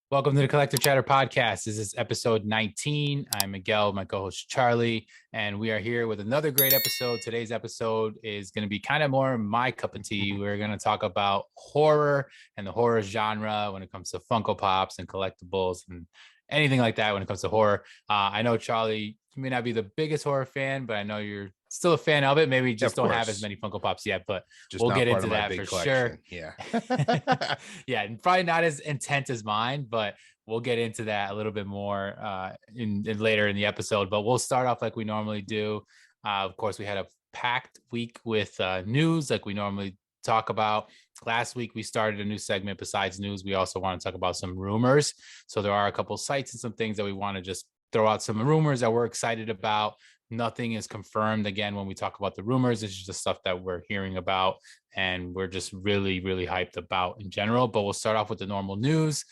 Welcome to the Collector Chatter podcast. This is episode 19. I'm Miguel, my co-host Charlie, and we are here with another great episode. Today's episode is going to be kind of more my cup of tea. We're going to talk about horror and the horror genre when it comes to Funko Pops and collectibles and anything like that when it comes to horror. I know, Charlie, you may not be the biggest horror fan, but I know you're still a fan of it. Maybe just don't have as many Funko Pops yet, but just we'll not get part into of my that big for collection. sure. Yeah. Yeah, and probably not as intense as mine, but we'll get into that a little bit more in later in the episode. But we'll start off like we normally do. Of course, we had a packed week with news like we normally talk about. Last week, we started a new segment besides news. We also want to talk about some rumors. So there are a couple sites and some things that we want to just throw out some rumors that we're excited about. Nothing is confirmed. Again, when we talk about the rumors, it's just stuff that we're hearing about and we're just really, really hyped about in general. But we'll start off with the normal news.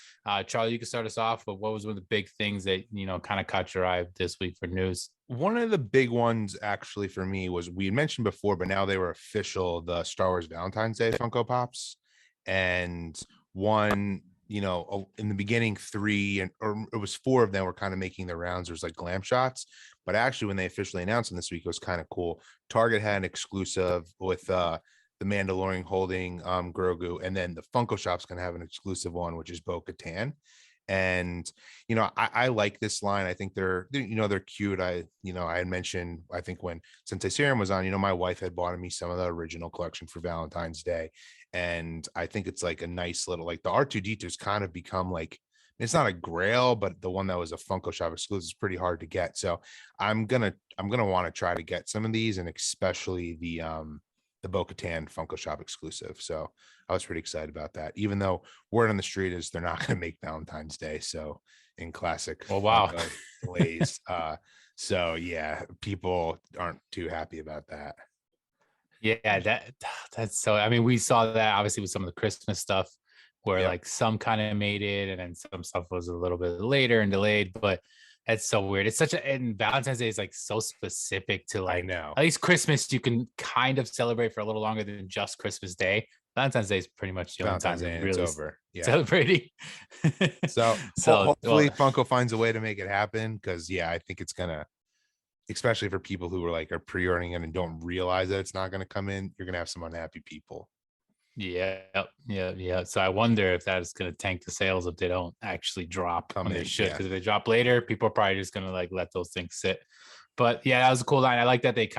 Charlie, you can start us off with what was one of the big things that, kind of caught your eye this week for news. One of the big ones actually for me was we mentioned before, but now they were official, the Star Wars Valentine's Day Funko Pops. And one, in the beginning, or it was four of them were kind of making the rounds. There's like glam shots. But actually, when they officially announced them this week, it was kind of cool. Target had an exclusive with the Mandalorian holding Grogu, and then the Funko Shop's gonna have an exclusive one, which is Bo-Katan. And I like this line. I think they're cute. I had mentioned, I think when Sensei Serum was on, my wife had bought me some of the original collection for Valentine's Day, and I think it's like a nice little, like the R2D2's kind of become like, it's not a grail, but the one that was a Funko Shop exclusive is pretty hard to get. So I'm gonna want to try to get some of these, and especially the Bo-Katan Funko Shop exclusive. So I was pretty excited about that, even though word on the street is they're not going to make Valentine's Day. So in classic Funko ways. So yeah, people aren't too happy about that. Yeah, that's so. I mean, we saw that obviously with some of the Christmas stuff where like some kind of made it and then some stuff was a little bit later and delayed, but that's so weird. It's and Valentine's Day is like so specific to like, I know. at least Christmas you can kind of celebrate for a little longer than just Christmas Day. Valentine's Day is pretty much the only time Day, really it's over. Yeah. Celebrating. So hopefully Funko finds a way to make it happen, because I think it's gonna, especially for people who are pre-ordering it and don't realize that it's not going to come in, you're going to have some unhappy people. Yeah. So I wonder if that is going to tank the sales if they don't actually drop when they should. Because if they drop later, people are probably just going to like let those things sit. But yeah, that was a cool line. I like that they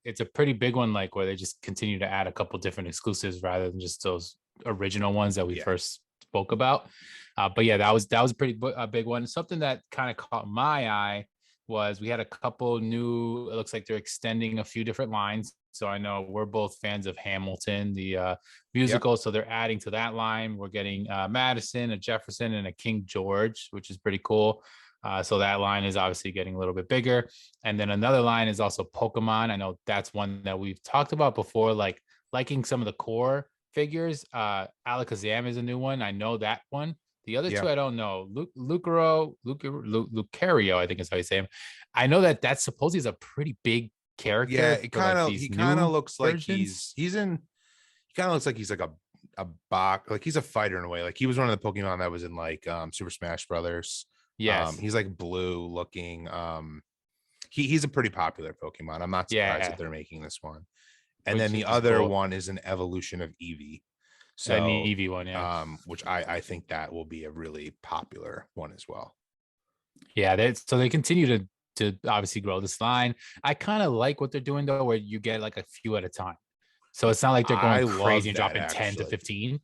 it's a pretty big one, like where they just continue to add a couple different exclusives rather than just those original ones that we first spoke about. But yeah, that was a pretty big one. Something that kind of caught my eye was we had a couple new, it looks like they're extending a few different lines. So I know we're both fans of Hamilton, the musical. So they're adding to that line. We're getting Madison, a Jefferson, and a King George, which is pretty cool. So that line is obviously getting a little bit bigger. And then another line is also Pokemon. I know that's one that we've talked about before, like liking some of the core figures. Alakazam is a new one. I know that one. The other two, I don't know. Lucario, I think is how you say him. I know that's supposedly is a pretty big character. Yeah, he kind of looks like he's in. He kind of looks like he's like a bot, like he's a fighter in a way. Like he was one of the Pokemon that was in like Super Smash Brothers. Yes, he's like blue looking. He's a pretty popular Pokemon. I'm not surprised that they're making this one. And then the other one is an evolution of Eevee. So an Eevee one, which I think that will be a really popular one as well. Yeah, so they continue to obviously grow this line. I kind of like what they're doing though, where you get like a few at a time. So it's not like they're going crazy and dropping 10 to 15.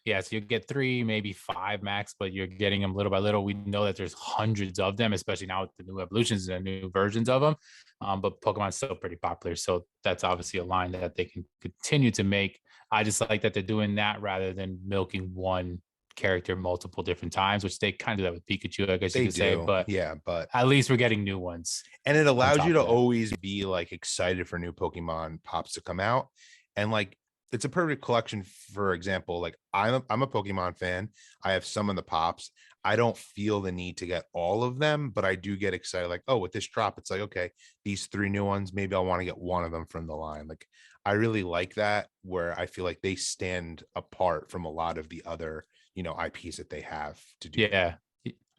Yeah, so you get 3, maybe 5 max, but you're getting them little by little. We know that there's hundreds of them, especially now with the new evolutions and new versions of them. But Pokemon's still pretty popular. So that's obviously a line that they can continue to make. I just like that they're doing that rather than milking one character multiple different times, which they kind of do that with Pikachu, I guess you could say. But but at least we're getting new ones. And it allows you to always be like excited for new Pokemon pops to come out. And like, it's a perfect collection. For example, like I'm a Pokemon fan. I have some of the pops. I don't feel the need to get all of them, but I do get excited. Like, oh, with this drop, it's like, okay, these 3 new ones, maybe I'll want to get one of them from the line. Like, I really like that, where I feel like they stand apart from a lot of the other, IPs that they have to do. Yeah.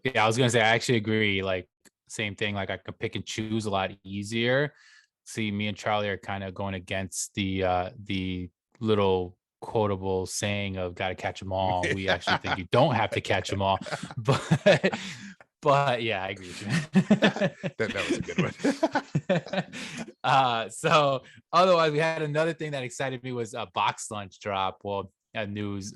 Yeah, I was gonna say I actually agree. Like same thing. Like I could pick and choose a lot easier. See, me and Charlie are kind of going against the little quotable saying of "gotta catch them all." We actually think you don't have to catch them all, but but yeah, I agree with you. That was a good one. So otherwise, we had another thing that excited me was a box lunch drop. Well, news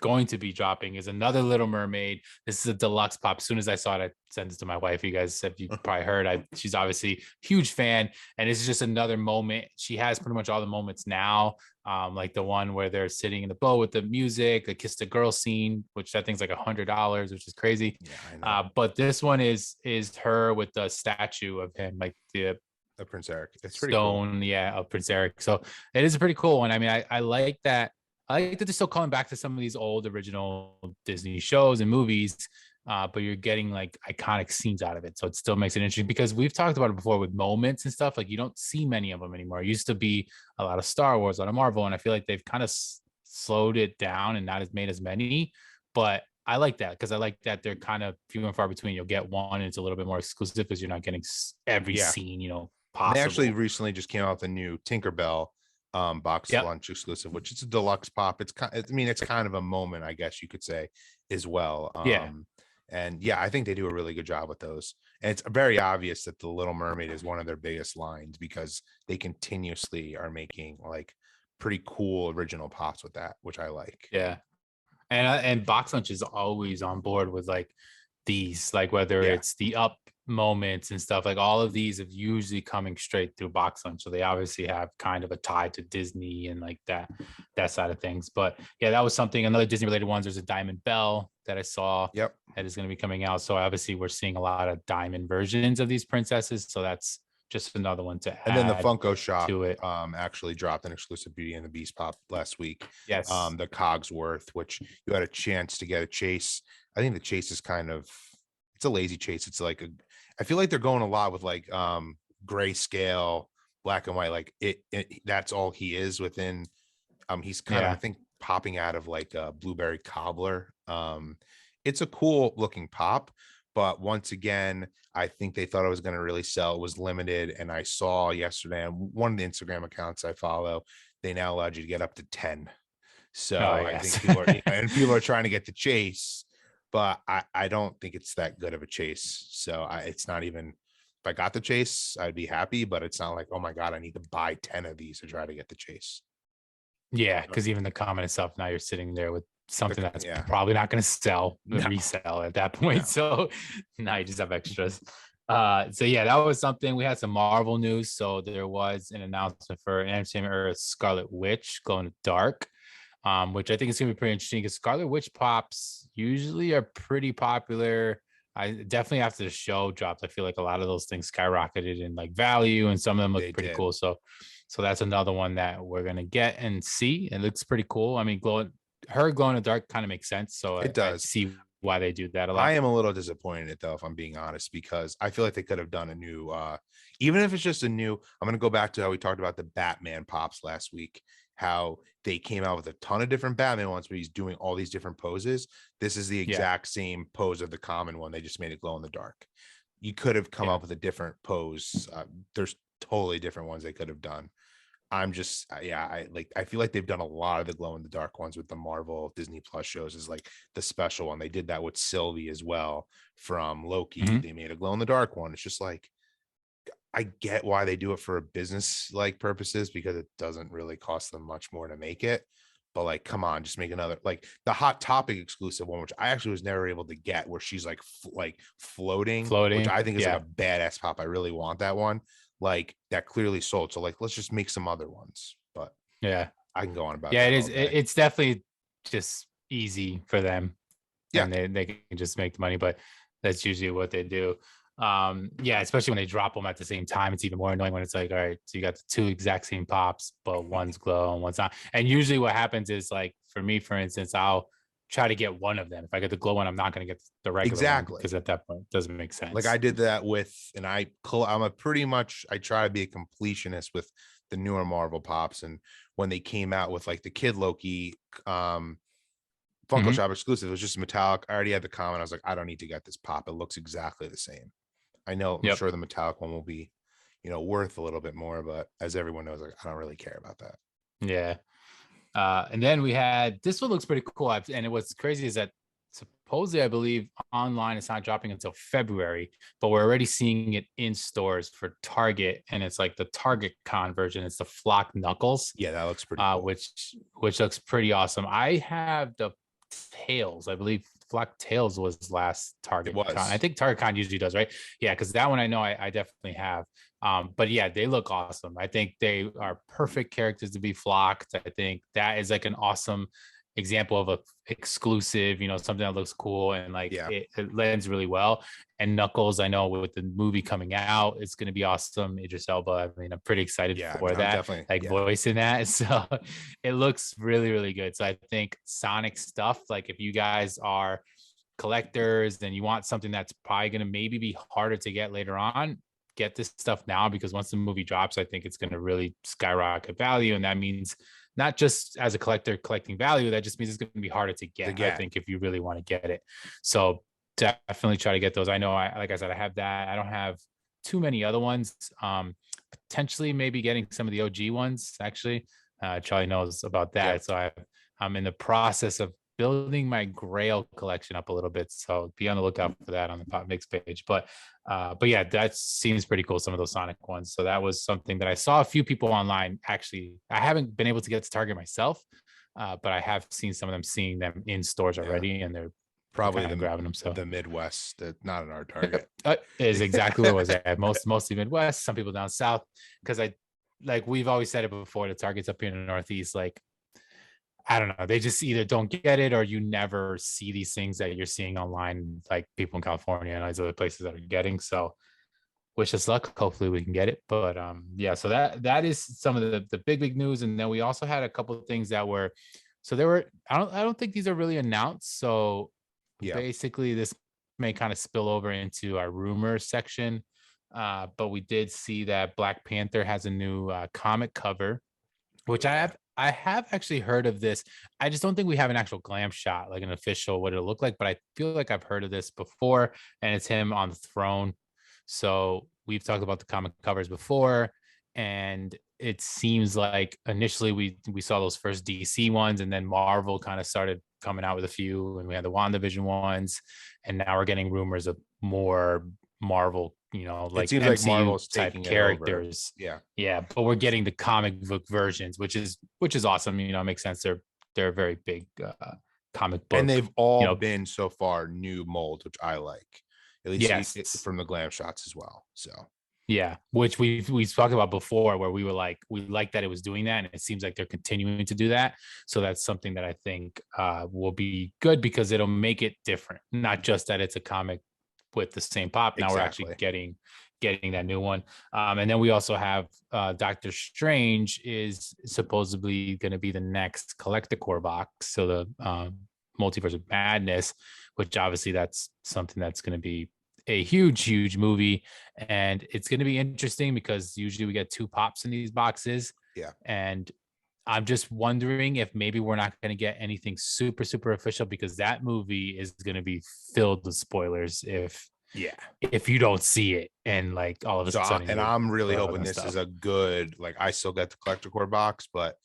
going to be dropping is another Little Mermaid. This is a deluxe pop. As soon as I saw it, I sent it to my wife. You guys, if you probably heard, she's obviously a huge fan, and this is just another moment. She has pretty much all the moments now, like the one where they're sitting in the boat with the music, the kiss the girl scene, which I think is like $100, which is crazy. Yeah, I know. But this one is her with the statue of him, like the Prince Eric. It's pretty cool. stone, yeah, of Prince Eric. So it is a pretty cool one. I mean, I like that. I like that they're still calling back to some of these old original Disney shows and movies, but you're getting like iconic scenes out of it. So it still makes it interesting because we've talked about it before with moments and stuff. Like you don't see many of them anymore. It used to be a lot of Star Wars, a lot of Marvel, and I feel like they've kind of slowed it down and not as made as many. But I like that because I like that they're kind of few and far between. You'll get one, and it's a little bit more exclusive because you're not getting every Yeah. scene, And they actually possible. recently just came out with a new Tinkerbell box Yep. lunch exclusive, which is a deluxe pop. It's kind, I mean, it's kind of a moment, I guess you could say, as well. Yeah. And yeah, I think they do a really good job with those. And it's very obvious that the Little Mermaid is one of their biggest lines because they continuously are making like pretty cool original pops with that, which I like. Yeah. And box lunch is always on board with like these, like whether Yeah. it's the up moments and stuff, like all of these have usually coming straight through box lunch. So they obviously have kind of a tie to Disney and like that side of things. But yeah, that was something. Another Disney related ones. There's a Diamond Bell that I saw Yep. that is going to be coming out. So obviously we're seeing a lot of diamond versions of these princesses. So that's just another one to And then the add Funko shop to it. actually dropped an exclusive Beauty and the Beast pop last week. Yes. The Cogsworth, which you had a chance to get a chase. I think the chase is kind of, it's a lazy chase. It's like I feel like they're going a lot with like grayscale, black and white. Like it that's all he is within. He's kind of, I think, popping out of like a blueberry cobbler. It's a cool looking pop, but once again, I think they thought it was going to really sell. It was limited, and I saw yesterday on one of the Instagram accounts I follow, they now allowed you to get up to 10. So Oh, I yes. think people are, and people are trying to get the chase, but I don't think it's that good of a chase. So it's not even, if I got the chase, I'd be happy, but it's not like, oh my God, I need to buy 10 of these to try to get the chase. Yeah, because even the comment itself, now you're sitting there with something that's Yeah. probably not going to sell, No. resell at that point. So now you just have extras. So yeah, that was something. We had some Marvel news. So there was an announcement for Entertainment Earth's Scarlet Witch Glow in the Dark, which I think is going to be pretty interesting because Scarlet Witch pops usually are pretty popular. I definitely after the show dropped, I feel like a lot of those things skyrocketed in like value, and some of them look They pretty did. cool. So that's another one that we're gonna get and see. It looks pretty cool. I mean, glow in the dark kind of makes sense. So It I does. see why they do that a I lot. am a little disappointed in it though, if I'm being honest, because I feel like they could have done a new even if it's just a new, I'm gonna go back to how we talked about the Batman pops last week, how they came out with a ton of different Batman ones, but he's doing all these different poses. This is the exact same pose of the common one. They just made it glow in the dark. You could have come up with a different pose. There's totally different ones they could have done. I'm just I feel like they've done a lot of the glow in the dark ones with the Marvel Disney Plus shows is like the special one. They did that with Sylvie as well from Loki. Mhm. They made a glow in the dark one. It's just like I get why they do it for business like purposes because it doesn't really cost them much more to make it. But like, come on, just make another like the Hot Topic exclusive one, which I actually was never able to get, where she's like floating, which Floating. I think is Yeah. like a badass pop. I really want that one. Like that clearly sold. So like, let's just make some other ones. But Yeah. I can go on about Yeah, it that all is. day. It's definitely just easy for them, Yeah, and they can just make the money. But that's usually what they do. Yeah, especially when they drop them at the same time, it's even more annoying when it's like, all right, so you got the two exact same pops, but one's glow and one's not. And usually what happens is like for me, for instance, I'll try to get one of them. If I get the glow one, I'm not going to get the regular one exactly. because at that point it doesn't make Like sense. I did that with, and I'm a pretty much, I try to be a completionist with the newer Marvel pops. And when they came out with like the Kid Loki Funko Shop exclusive. It was just metallic. I already had the comment. I was like, I don't need to get this pop. It looks exactly the same. I know, I'm sure the metallic one will be, worth a little bit more, but as everyone knows, like, I don't really care about that. Yeah. And then we had, this one looks pretty cool. And what's crazy is that supposedly, I believe online it's not dropping until February, but we're already seeing it in stores for Target, and it's like the Target Con version. It's the Flock Knuckles. Yeah, that looks pretty cool. Which looks pretty awesome. I have the Tails. I believe Flock Tails was last Target Con. I think Target Con usually does, right? Yeah, because that one I know I definitely have. But yeah, they look awesome. I think they are perfect characters to be flocked. I think that is like an awesome example of a exclusive, something that looks cool and like it lends really well. And Knuckles, I know with the movie coming out, it's going to be awesome. Idris Elba. I mean, I'm pretty excited for that, voicing that. So it looks really, really good. So I think Sonic stuff, like if you guys are collectors and you want something that's probably going to maybe be harder to get later on, get this stuff now, because once the movie drops, I think it's going to really skyrocket value. And that means not just as a collector collecting value, that just means it's going to be harder to get. I think if you really want to get it. So definitely try to get those. I know like I said, I have that. I don't have too many other ones. Potentially maybe getting some of the OG ones. Actually, Charlie knows about that. So I'm in the process of building my Grail collection up a little bit. So be on the lookout for that on the Pop Mix page. But yeah, that seems pretty cool. Some of those Sonic ones. So that was something that I saw a few people online. Actually, I haven't been able to get to Target myself, but I have seen some of them seeing them in stores already, and they're probably grabbing them. So the Midwest, not in our Target, is exactly what it was at. Mostly Midwest. Some people down south, because we've always said it before. The Targets up here in the Northeast, like, I don't know. They just either don't get it, or you never see these things that you're seeing online, like people in California and these other places that are getting. So wish us luck. Hopefully we can get it. But yeah, so that is some of the big news. And then we also had a couple of things that were, so there were, I don't think these are really announced. So basically this may kind of spill over into our rumor section. But we did see that Black Panther has a new comic cover, which I have actually heard of this. I just don't think we have an actual glam shot, like an official what it'll look like, but I feel like I've heard of this before, and it's him on the throne. So we've talked about the comic covers before, and it seems like initially we saw those first DC ones, and then Marvel kind of started coming out with a few, and we had the WandaVision ones, and now we're getting rumors of more Marvel, like it seems MCU like Marvel's type characters. Yeah, but we're getting the comic book versions, which is awesome. It makes sense. They're a very big comic book, and they've all been so far new mold, which I like. At least from the glam shots as well. So yeah, which we've talked about before, where we were like, we like that it was doing that, and it seems like they're continuing to do that. So that's something that I think will be good, because it'll make it different, not just that it's a comic with the same pop. Now we're actually getting that new one. And then we also have Doctor Strange is supposedly going to be the next Collecticore box. So the Multiverse of Madness, which obviously that's something that's going to be a huge movie. And it's going to be interesting because usually we get 2 pops in these boxes. Yeah. And I'm just wondering if maybe we're not going to get anything super official, because that movie is going to be filled with spoilers if you don't see it, and like all of a sudden. And I'm really hoping this is a good, like, I still got the Collecticore box, but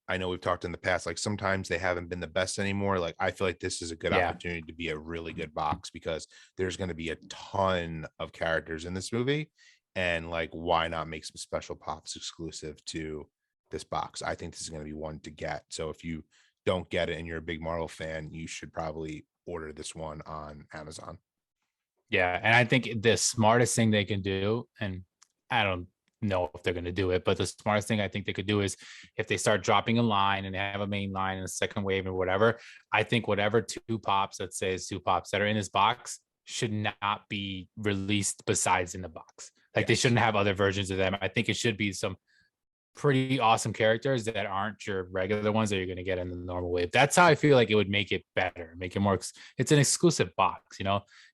I know we've talked in the past, like sometimes they haven't been the best anymore. Like I feel like this is a good opportunity to be a really good box, because there's going to be a ton of characters in this movie, and like why not make some special pops exclusive to this box? I think this is going to be one to get. So if you don't get it and you're a big Marvel fan, you should probably order this one on Amazon. Yeah, and I think the smartest thing they can do, and I don't know if they're going to do it, but the smartest thing I think they could do is if they start dropping a line and they have a main line and a second wave or whatever, I think whatever 2 pops, let's say is 2 pops that are in this box, should not be released besides in the box. Like they shouldn't have other versions of them. I think it should be some pretty awesome characters that aren't your regular ones that you're going to get in the normal wave. That's how I feel like it would make it better, make it more. It's an exclusive box,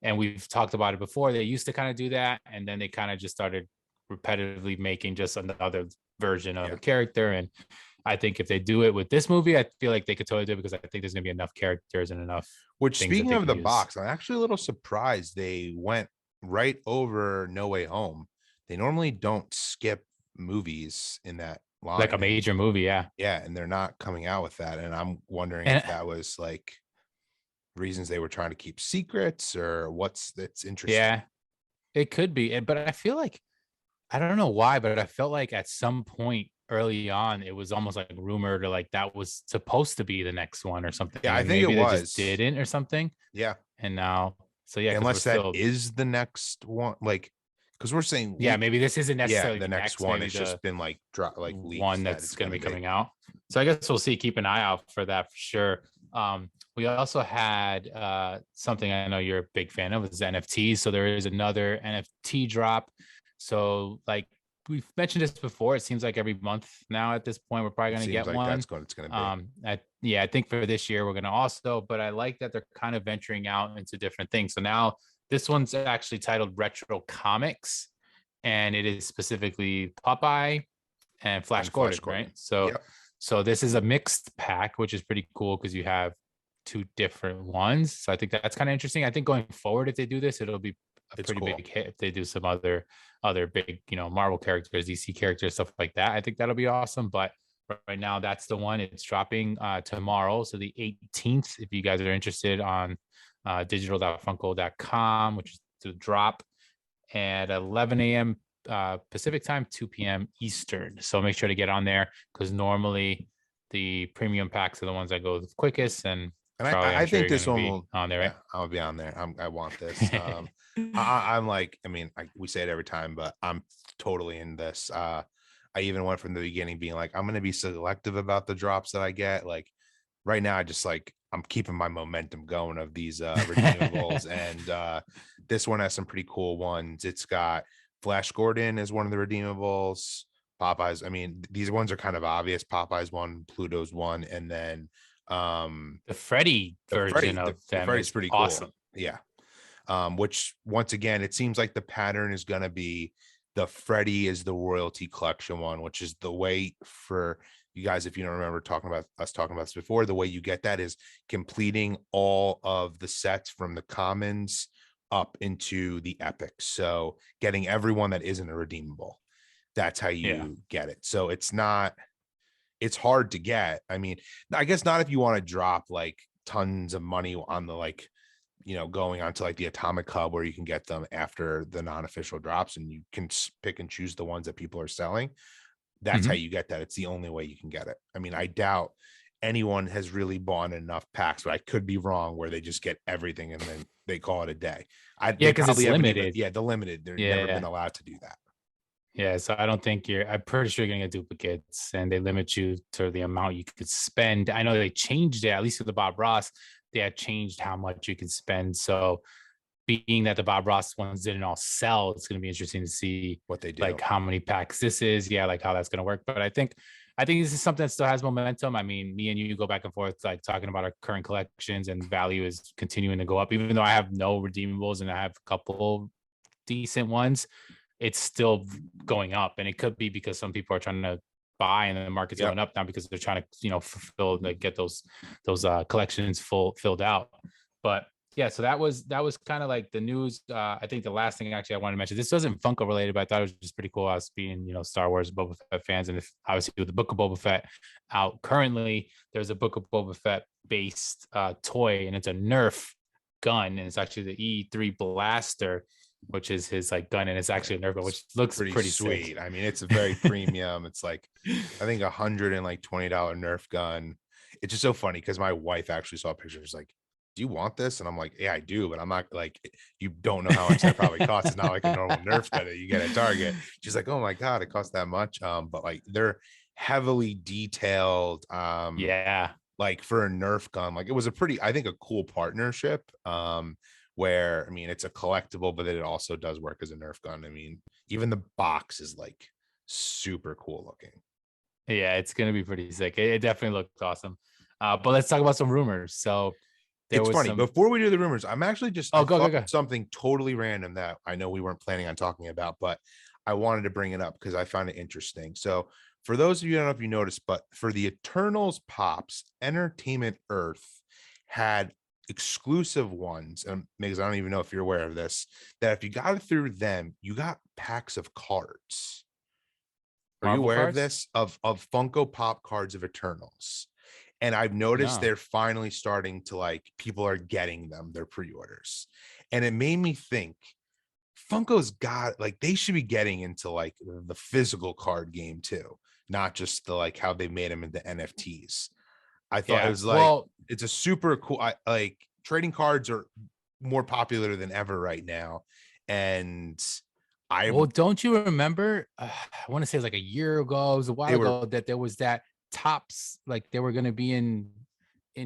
and we've talked about it before. They used to kind of do that, and then they kind of just started repetitively making just another version of a character, and I think if they do it with this movie, I feel like they could totally do it because I think there's gonna be enough characters and enough Which, things that speaking they of can the use. box, I'm actually a little surprised they went right over No Way Home. They normally don't skip movies in that line. Like a major movie, yeah. Yeah, and they're not coming out with that. And I'm wondering And if that was like reasons they were trying to keep secrets or what's that's interesting. yeah, it could be. But I feel like I don't know why, but I felt like at some point early on, it was almost like rumored or like that was supposed to be the next one or something. Yeah, I And think it maybe they just was. didn't or something. Yeah. And now, so yeah, because we're Unless that still, is the next one, like because we're saying yeah, maybe this isn't yeah, necessarily the next one. maybe It's the just been like drop like leaks one that that's it's going to gonna be be. coming out. So I guess we'll see. Keep an eye out for that for sure. We also had something I know you're a big fan of is NFTs. So there is another NFT drop. So like we've mentioned this before, it seems like every month now at this point we're probably going to get like one. that's what it's going to be. I think for this year we're going to also, but I like that they're kind of venturing out into different things. So now this one's actually titled Retro Comics, and it is specifically Popeye and Flash Gordon, right? So, yep. So this is a mixed pack, which is pretty cool because you have two different ones. So I think that's kind of interesting. I think going forward, if they do this, it'll be a pretty big hit. If they do some other big, Marvel characters, DC characters, stuff like that, I think that'll be awesome. But right now, that's the one. It's dropping tomorrow, so the 18th. If you guys are interested on digital.funko.com, which is to drop at 11 a.m. Pacific time, 2 p.m. Eastern. So make sure to get on there because normally the premium packs are the ones that go the quickest. And I think this one will on there, right? Yeah, I'll be on there. I want this. I'm like, I mean, we say it every time, but I'm totally in this. I even went from the beginning being like, I'm going to be selective about the drops that I get. Like right now, I just like, I'm keeping my momentum going of these redeemables. And this one has some pretty cool ones. It's got Flash Gordon as one of the redeemables. Popeye's, I mean, these ones are kind of obvious. Popeye's one, Pluto's one, and then the Freddy version of them is pretty awesome. Cool. Yeah. Which once again, it seems like the pattern is going to be the Freddy is the royalty collection one, which is the way for you guys, if you don't remember talking about this before, the way you get that is completing all of the sets from the commons up into the epics. So getting everyone that isn't a redeemable, that's how you get it. So it's hard to get. I mean, I guess not if you want to drop like tons of money on the like, going onto like the Atomic Hub where you can get them after the non-official drops and you can pick and choose the ones that people are selling. That's how you get that. It's the only way you can get it. I mean, I doubt anyone has really bought enough packs, but I could be wrong where they just get everything and then they call it a day. Because it's limited. The limited. They've never been allowed to do that. Yeah, so I don't think I'm pretty sure you're gonna get duplicates, and they limit you to the amount you could spend. I know they changed it, at least with the Bob Ross, they had changed how much you could spend. So being that the Bob Ross ones didn't all sell, it's gonna be interesting to see what they do, like how many packs this is, like how that's gonna work. But I think this is something that still has momentum. I mean, me and you go back and forth, like talking about our current collections, and value is continuing to go up, even though I have no redeemables and I have a couple decent ones. It's still going up, and it could be because some people are trying to buy and the market's going up now because they're trying to fulfill, like get those collections filled out. But yeah, so that was kind of like the news. I think the last thing actually I wanted to mention, this wasn't Funko related, but I thought it was just pretty cool. Us being Star Wars Boba Fett fans, and obviously with the Book of Boba Fett out currently, there's a Book of Boba Fett based toy, and it's a Nerf gun, and it's actually the E3 blaster, which is his like gun, and it's actually a Nerf gun, which looks pretty sweet. sick. I mean, it's a very premium. It's like I think $120 Nerf gun. It's just so funny because my wife actually saw pictures like, do you want this? And I'm like, yeah, I do, but I'm not like, you don't know how much that probably costs. It's not like a normal Nerf gun that you get at Target. She's like, oh my God, it costs that much. But like they're heavily detailed. Like for a Nerf gun, like it was I think a cool partnership. Where I mean, it's a collectible, but it also does work as a Nerf gun. I mean, even the box is like super cool looking. Yeah, it's gonna be pretty sick. It definitely looked awesome. But let's talk about some rumors. So it's funny. Before we do the rumors, I'm actually just go. Something totally random that I know we weren't planning on talking about, but I wanted to bring it up because I found it interesting. So For those of you, I don't know if you noticed, but for the Eternals pops, Entertainment Earth had exclusive ones. And Migs, I don't even know if you're aware of this, that if you got it through them, you got packs of cards. Are you Marvel aware of cards? this? Of Funko Pop cards of Eternals. And I've noticed No. they're finally starting to, like, people are getting them, their pre-orders. And it made me think Funko's got, like, they should be getting into like the physical card game too, not just the like how they made them into NFTs. I thought it Yeah. was like, Well, it's a super cool, I like trading cards are more popular than ever right now. And I Well, don't you remember? I want to say it was like a year ago, it was a while they were ago, that there was that Tops, like they were going to be in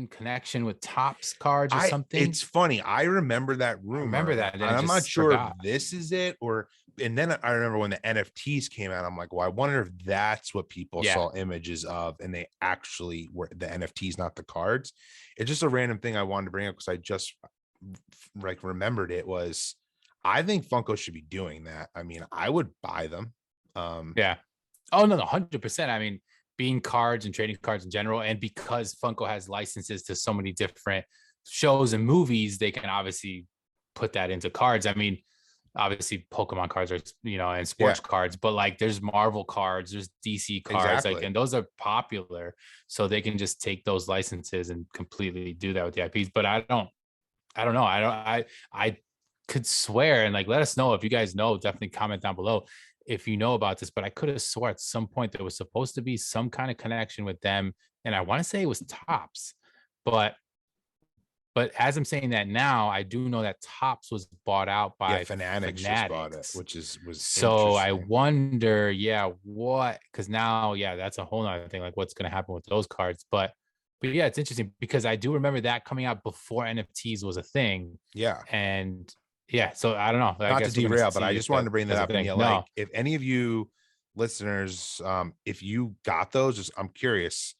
connection with Tops cards or I something. it's funny. I remember that I remember rumor, that, and then and I I'm not just sure if forgot. this is it or, and then I remember when the NFTs came out, I'm like, well, I wonder if that's what people Yeah, saw images of and they actually were the NFTs, not the cards. It's just a random thing I wanted to bring up because I just like remembered it was, I think Funko should be doing that. I mean, I would buy them. yeah. Oh no, no, 100%. I mean, being cards and trading cards in general, and because Funko has licenses to so many different shows and movies, they can obviously put that into cards. I mean, obviously Pokemon cards are, and Yeah, sports cards, but like there's Marvel cards, there's DC cards, like, exactly. and those are popular, so they can just take those licenses and completely do that with the IPs. But I don't know. I could swear, and like let us know if you guys know, definitely comment down below if you know about this, but I could have swore at some point there was supposed to be some kind of connection with them. And I want to say it was Tops, but as I'm saying that now, I do know that Tops was bought out Yeah, by Fanatics just bought it, Fanatics. which was So I interesting. wonder, yeah, what? Because now, yeah, that's a whole nother thing. Like, what's going to happen with those cards? But yeah, it's interesting because I do remember that coming out before NFTs was a thing, Yeah. and yeah, so I don't know. I Not to guess we're gonna derail, but I see if just wanted to bring that that's a up. And thing. yeah, like No, if any of you listeners, if you got those, just I'm curious,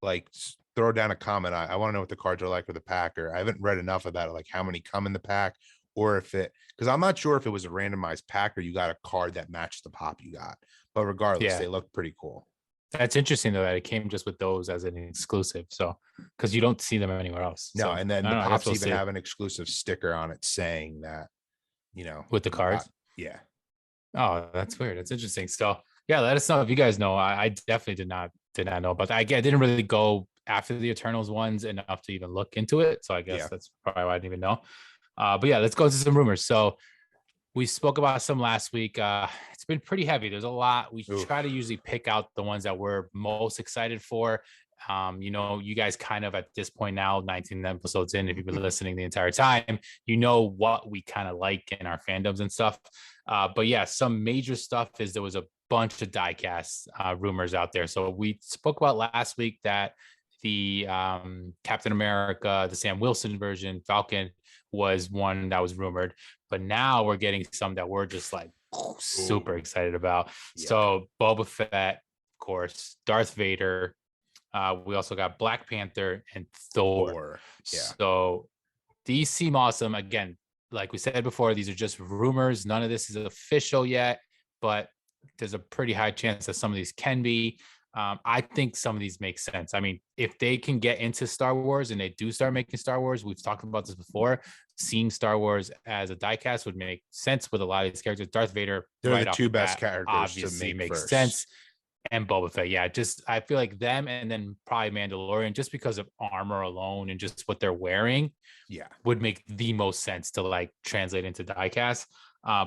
like throw down a comment. I want to know what the cards are like with the pack, or I haven't read enough about it, like how many come in the pack, or if it, because I'm not sure if it was a randomized pack or you got a card that matched the pop you got. But regardless, yeah, they look pretty cool. that's interesting though that it came just with those as an exclusive. So because you don't see them anywhere else. No, So and then I the don't know. I guess pops we'll even see have an exclusive sticker on it saying that, with the you got, cards. yeah. Oh, that's weird. That's interesting. So yeah, let us know if you guys know. I definitely did not know about that. I didn't really go after the Eternals ones enough to even look into it. So I guess Yeah. that's probably why I didn't even know. But yeah, let's go into some rumors. So we spoke about some last week. It's been pretty heavy. There's a lot. We try to Oof. usually pick out the ones that we're most excited for. You guys kind of at this point now, 19 episodes in, if you've been listening the entire time, you know what we kind of like in our fandoms and stuff. But yeah, some major stuff is there was a bunch of diecast rumors out there. So we spoke about last week that the Captain America, the Sam Wilson version, Falcon was one that was rumored, but now we're getting some that we're just like super Ooh. excited about. Yeah. So Boba Fett, of course, Darth Vader. We also got Black Panther and Thor. Or yeah. So these seem awesome. Again, like we said before, these are just rumors. None of this is official yet, but there's a pretty high chance that some of these can be. I think some of these make sense. I mean, if they can get into Star Wars and they do start making Star Wars, we've talked about this before. Seeing Star Wars as a diecast would make sense with a lot of these characters. Darth Vader, They're the right off two the best bat, characters to obviously make makes first. sense. And Boba Fett, yeah, just I feel like them, and then probably Mandalorian, just because of armor alone and just what they're wearing, Yeah. would make the most sense to like translate into diecast.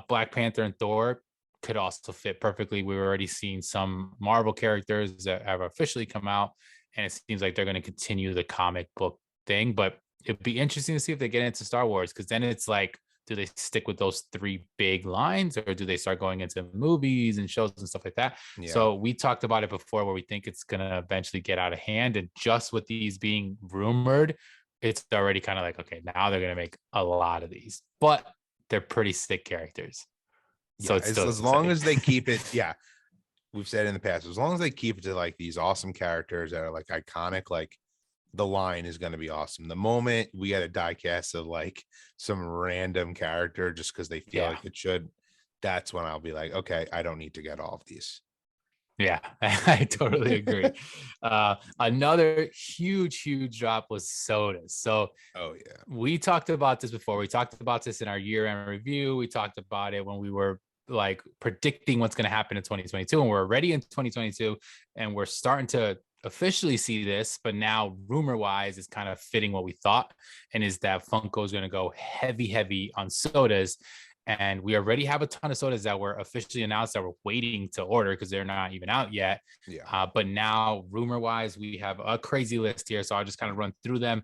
Black Panther and Thor could also fit perfectly. We've already seen some Marvel characters that have officially come out, and it seems like they're going to continue the comic book thing. But it'd be interesting to see if they get into Star Wars, because then it's like, do they stick with those three big lines, or do they start going into movies and shows and stuff like that? Yeah. So we talked about it before, where we think it's going to eventually get out of hand. And just with these being rumored, it's already kind of like, okay, now they're going to make a lot of these, but they're pretty sick characters. So Yeah. it's still As long exciting. as they keep it, yeah. We've said in the past, as long as they keep it to like these awesome characters that are like iconic, like the line is going to be awesome. The moment we get a diecast of like some random character just because they feel Yeah. like it should, that's when I'll be like, okay, I don't need to get all of these. Yeah, I totally agree. Another huge drop was sodas. So Oh yeah. we talked about this before. We talked about this in our year-end review. We talked about it when we were like predicting what's going to happen in 2022, and we're already in 2022, and we're starting to officially see this. But now, rumor-wise, is kind of fitting what we thought, and is that Funko is going to go heavy on sodas. And we already have a ton of sodas that were officially announced that we're waiting to order because they're not even out yet. Yeah. But now, rumor-wise, we have a crazy list here. So I'll just kind of run through them.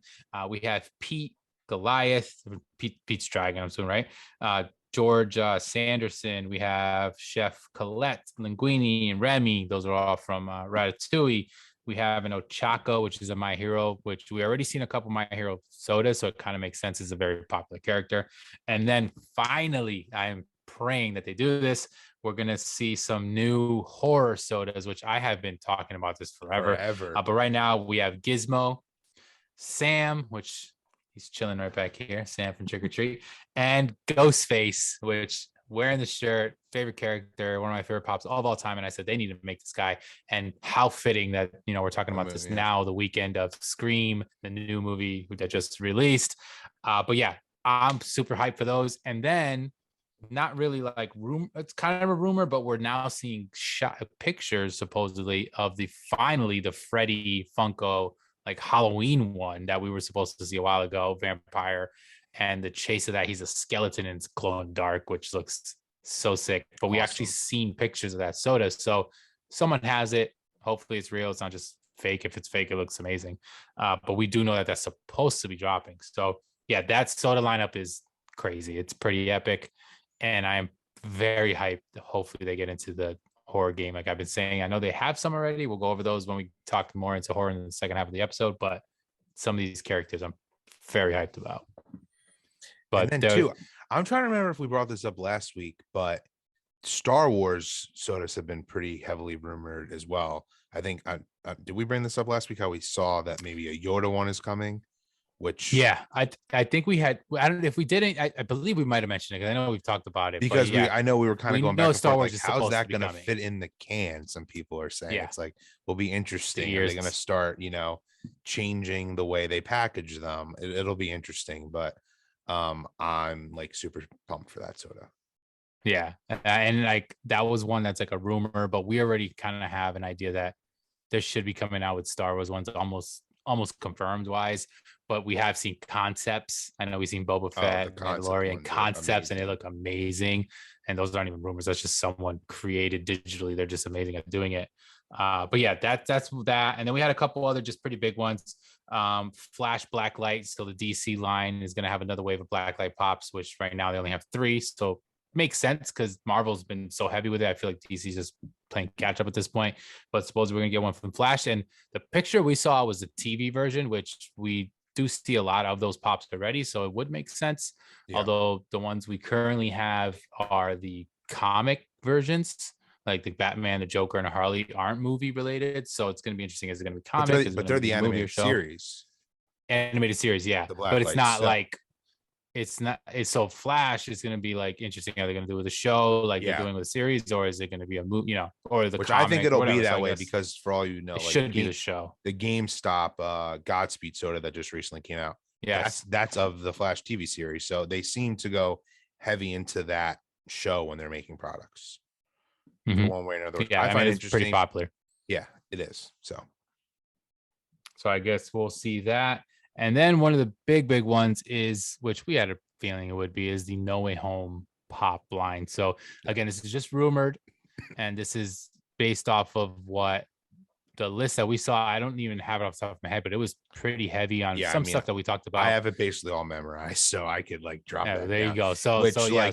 We have Pete, Goliath, Pete's Dragon, I'm assuming, right? George Sanderson. We have Chef Colette, Linguini, and Remy. Those are all from Ratatouille. We have an Ochako, which is a My Hero, which we already seen a couple My Hero sodas, so it kind of makes sense. It's a very popular character. And then finally, I am praying that they do this. We're gonna see some new horror sodas, which I have been talking about this forever. But right now we have Gizmo, Sam, which he's chilling right back here, Sam from Trick or Treat, and Ghostface, which wearing the shirt, favorite character, one of my favorite pops of all time. And I said they need to make this guy. And how fitting that, you know, we're talking about this now, the weekend of Scream, the new movie that just released. But yeah, I'm super hyped for those. And then not really like it's kind of a rumor, but we're now seeing pictures supposedly of the Freddy Funko like Halloween one that we were supposed to see a while ago, vampire, and the chase of that, he's a skeleton and it's glowing dark, which looks so sick. But we actually seen pictures of that soda, so someone has it. Hopefully it's real, it's not just fake. If it's fake, it looks amazing. But we do know that that's supposed to be dropping. So yeah, that soda lineup is crazy. It's pretty epic, and I am very hyped. Hopefully they get into the horror game, like I've been saying. I know they have some already. We'll go over those when we talk more into horror in the second half of the episode, but some of these characters I'm very hyped about. But and then too, I'm trying to remember if we brought this up last week, but Star Wars sodas have been pretty heavily rumored as well. I think did we bring this up last week, how we saw that maybe a Yoda one is coming? Which I think we had. I don't know if we didn't. I believe we might have mentioned it because I know we've talked about it. Because I know we were kind of going back and Star forth, Wars like, how's that going to fit in the can? Some people are saying it's like, will be interesting. Are they going to start, changing the way they package them? It'll be interesting, but I'm like super pumped for that soda. Yeah, and like that was one that's like a rumor, but we already kind of have an idea that this should be coming out with Star Wars ones almost confirmed wise, but we have seen concepts. I know we've seen Boba Fett, Mandalorian concepts, and they look amazing. And those aren't even rumors. That's just someone created digitally. They're just amazing at doing it. But yeah, that's that. And then we had a couple other just pretty big ones. Flash Blacklight. So the DC line is going to have another wave of Blacklight pops, which right now they only have 3. So makes sense because Marvel's been so heavy with it. I feel like DC's just playing catch up at this point. But suppose we're gonna get one from Flash. And the picture we saw was the TV version, which we do see a lot of those pops already. So it would make sense. Yeah. Although the ones we currently have are the comic versions, like the Batman, the Joker, and the Harley aren't movie related. So it's gonna be interesting. Is it gonna be comic? But they're the animated series. Animated series, yeah. But it's not like it's so Flash is going to be like interesting. Are they going to do with a show like they're doing with a series, or is it going to be a movie, or the comic, I think it'll be that way because for all you know, it should be the show. The GameStop Godspeed soda that just recently came out. Yes, that's of the Flash TV series. So they seem to go heavy into that show when they're making products. Mm-hmm. One way or another. Yeah, I find it's pretty popular. Yeah, it is. So I guess we'll see that. And then one of the big ones is, which we had a feeling it would be, is the No Way Home pop line. So again, this is just rumored, and this is based off of what the list that we saw. I don't even have it off the top of my head, but it was pretty heavy on stuff that we talked about. I have it basically all memorized, so I could like drop that. There you go. So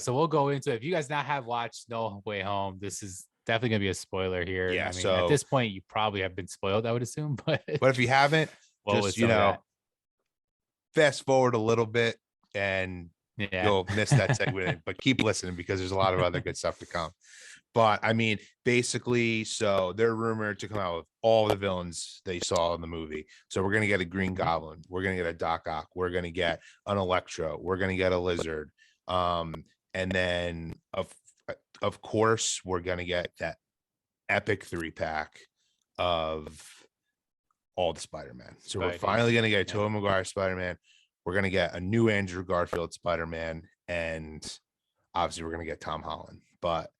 we'll go into it. If you guys not have watched No Way Home, this is definitely gonna be a spoiler here. Yeah. I mean, at this point, you probably have been spoiled, I would assume. But if you haven't, just fast forward a little bit and you'll miss that segment, but keep listening because there's a lot of other good stuff to come. But I mean, basically, so they're rumored to come out with all the villains they saw in the movie. So we're going to get a Green Goblin. We're going to get a Doc Ock. We're going to get an Electro. We're going to get a Lizard. And then of course, we're going to get that epic 3-pack of all the Spider-Man. So we're Right. finally going to get a Tobey Maguire Spider-Man. We're going to get a new Andrew Garfield Spider-Man, and obviously we're going to get Tom Holland. But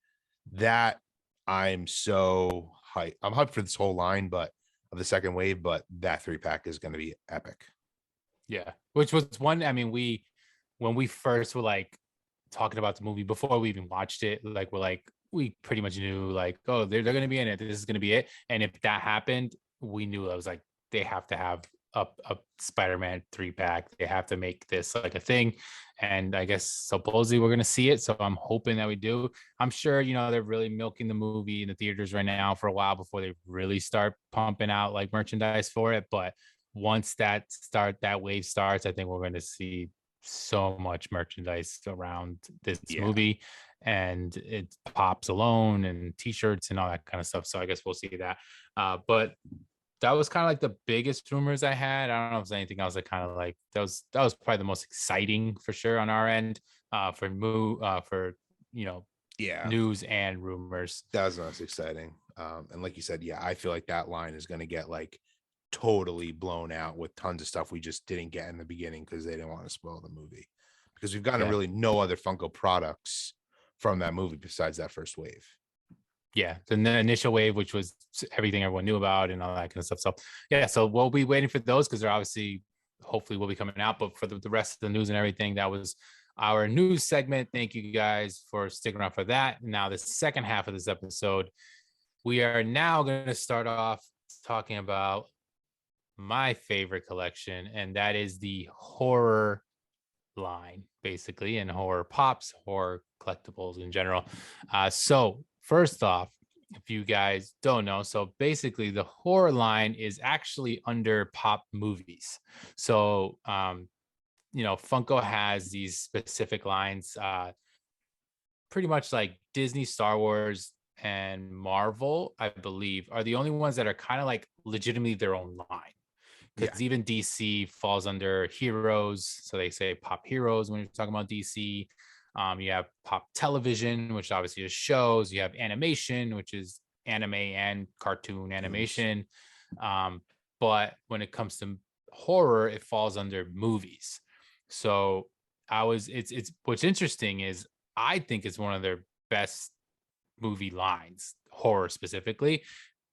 that, I'm so hyped. I'm hyped for this whole line, but of the second wave, but that 3-pack is going to be epic. Yeah. Which was one, I mean, when we first were like talking about the movie before we even watched it, like we pretty much knew like, oh, they're going to be in it. This is going to be it. And if that happened, we knew I was like, they have to have a Spider-Man 3-pack. They have to make this like a thing. And I guess supposedly we're going to see it. So I'm hoping that we do. I'm sure, they're really milking the movie in the theaters right now for a while before they really start pumping out like merchandise for it. But once that wave starts, I think we're going to see so much merchandise around this movie, and it pops alone and t-shirts and all that kind of stuff. So I guess we'll see that. But that was kind of like the biggest rumors I had. I don't know if there's anything else that kind of like that was probably the most exciting for sure on our end, for news and rumors. That was the most exciting. And like you said, I feel like that line is going to get like totally blown out with tons of stuff we just didn't get in the beginning because they didn't want to spoil the movie, because we've gotten really no other Funko products from that movie besides that first wave. The initial wave, which was everything everyone knew about and all that kind of stuff. So so we'll be waiting for those because they're obviously hopefully will be coming out. But for the rest of the news and everything, that was our news segment. Thank you guys for sticking around for that. Now the second half of this episode, we are now going to start off talking about my favorite collection, and that is the horror line, basically, and horror pops, horror collectibles in general. So first off, if you guys don't know, so basically the horror line is actually under Pop Movies. So Funko has these specific lines, pretty much like Disney, Star Wars, and Marvel, I believe, are the only ones that are kind of like legitimately their own line. Because even DC falls under heroes. So they say Pop Heroes when you're talking about DC. You have Pop Television, which obviously is shows. You have animation, which is anime and cartoon animation. But when it comes to horror, it falls under movies. So it's what's interesting is I think it's one of their best movie lines, horror specifically.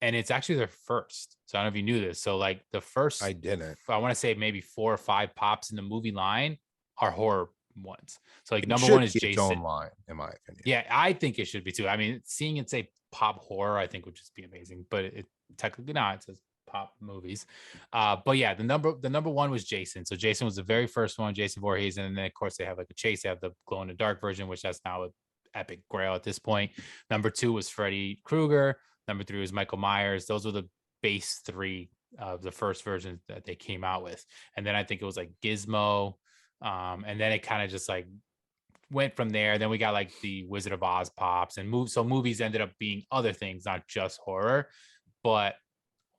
And it's actually their first. So I don't know if you knew this. So like the first, I didn't. I want to say maybe 4 or 5 pops in the movie line are horror ones. So like number one is Jason. Its own line, in my opinion. Yeah, I think it should be too. I mean, seeing it say pop horror, I think would just be amazing. But it technically not. It says pop movies. But yeah, the number one was Jason. So Jason was the very first one, Jason Voorhees, and then of course they have like a chase. They have the glow in the dark version, which that's now an epic grail at this point. Number 2 was Freddy Krueger. Number 3 was Michael Myers. Those were the base 3 of the first version that they came out with. And then I think it was like Gizmo. And then it kind of just like went from there. Then we got like the Wizard of Oz pops and so movies ended up being other things, not just horror. But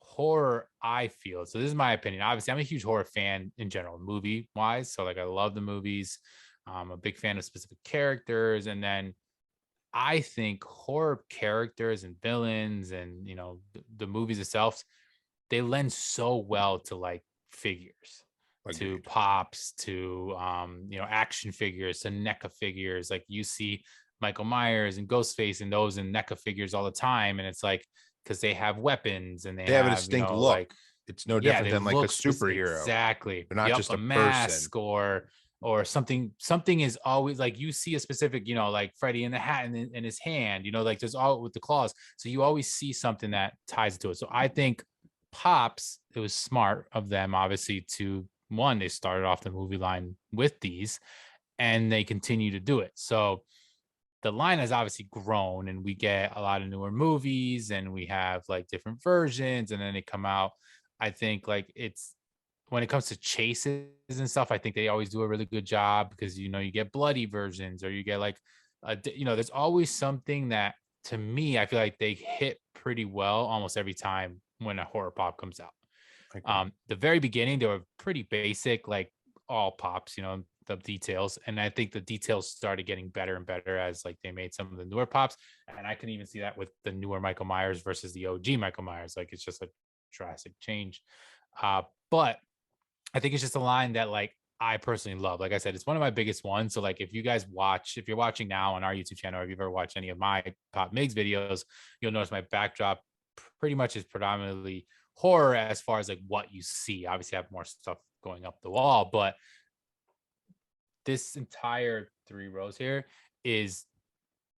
horror, I feel, so this is my opinion. Obviously, I'm a huge horror fan in general, movie wise. So like I love the movies. I'm a big fan of specific characters. And then I think horror characters and villains and, the movies itself, they lend so well to like figures, to pops, to, action figures, to NECA figures. Like you see Michael Myers and Ghostface and those in NECA figures all the time. And it's like, because they have weapons and they have a distinct look. Like, it's no different than like a superhero. Exactly. They're not just a mask person. or something is always like you see a specific, like Freddy in the hat in his hand, like there's all with the claws. So you always see something that ties to it. So I think Pops, it was smart of them, obviously, to one, they started off the movie line with these and they continue to do it. So the line has obviously grown and we get a lot of newer movies and we have like different versions and then they come out. I think like it's, when it comes to chases and stuff, I think they always do a really good job because, you get bloody versions or you get like, there's always something that to me, I feel like they hit pretty well almost every time when a horror pop comes out. The very beginning, they were pretty basic, like all pops, the details, and I think the details started getting better and better as like they made some of the newer pops, and I can even see that with the newer Michael Myers versus the OG Michael Myers. Like it's just a drastic change. But I think it's just a line that like I personally love. Like I said, it's one of my biggest ones. So like if you guys watch, if you're watching now on our YouTube channel, or if you've ever watched any of my Pop Migs videos, you'll notice my backdrop pretty much is predominantly horror as far as like what you see. Obviously I have more stuff going up the wall, but this entire 3 rows here is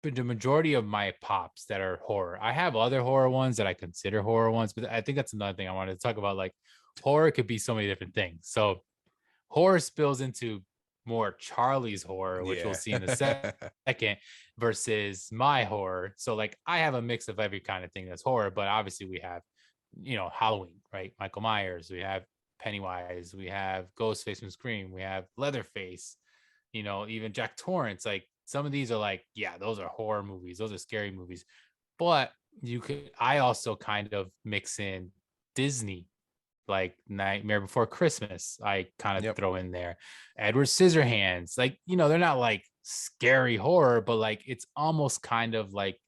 the majority of my pops that are horror. I have other horror ones that I consider horror ones, but I think that's another thing I wanted to talk about. Like horror could be so many different things. So horror spills into more Charlie's horror, which we'll see in a second, versus my horror. So like I have a mix of every kind of thing that's horror, but obviously we have, Halloween, right? Michael Myers, we have Pennywise, we have Ghostface from Scream, we have Leatherface, even Jack Torrance. Like some of these are like, yeah, those are horror movies, those are scary movies. But I also kind of mix in Disney, like Nightmare Before Christmas. I kind of throw in there Edward Scissorhands. Like, they're not like scary horror, but like it's almost kind of like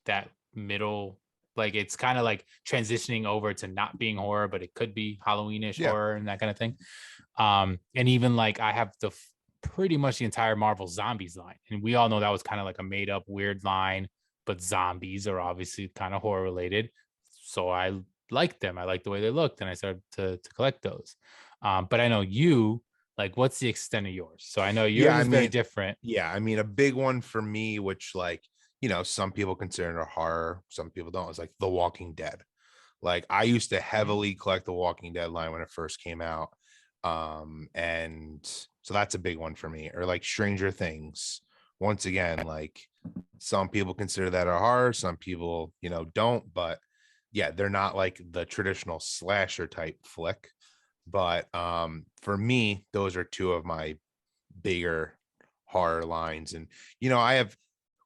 that middle, like it's kind of like transitioning over to not being horror, but it could be Halloweenish horror and that kind of thing. And even like I have pretty much the entire Marvel Zombies line, and we all know that was kind of like a made up weird line, but zombies are obviously kind of horror related. So I liked them. I liked the way they looked, and I started to collect those. But I know you, like, what's the extent of yours? So I know yours is very different. Yeah, I mean, a big one for me, which like, some people consider it a horror, some people don't, is like The Walking Dead. Like I used to heavily collect the Walking Dead line when it first came out. And so that's a big one for me. Or like Stranger Things. Once again, like some people consider that a horror, some people, don't, but yeah, they're not like the traditional slasher type flick. But for me, those are two of my bigger horror lines. And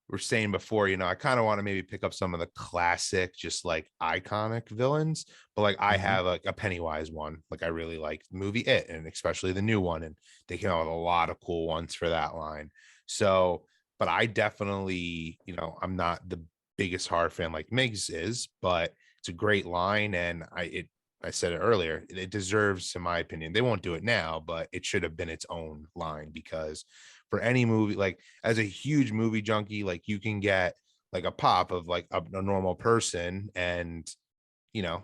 we're saying before, I kind of want to maybe pick up some of the classic, just like iconic villains, but like I have like a Pennywise one. Like I really like the movie It, and especially the new one, and they came out with a lot of cool ones for that line. So, but I definitely, I'm not the biggest horror fan like Migs is, but it's a great line, and I said it earlier, it deserves, in my opinion, they won't do it now, but it should have been its own line, because for any movie, like as a huge movie junkie, like you can get like a pop of like a normal person, and you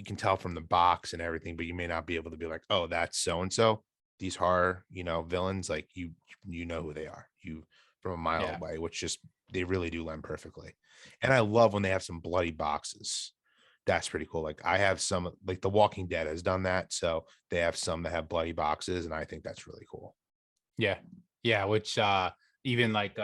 can tell from the box and everything, but you may not be able to be like, oh, that's so and so. These horror, villains, like you know who they are, you from a mile away, which just they really do lend perfectly. And I love when they have some bloody boxes. That's pretty cool. Like I have some, like The Walking Dead has done that, so they have some that have bloody boxes, and I think that's really cool. Yeah, which even like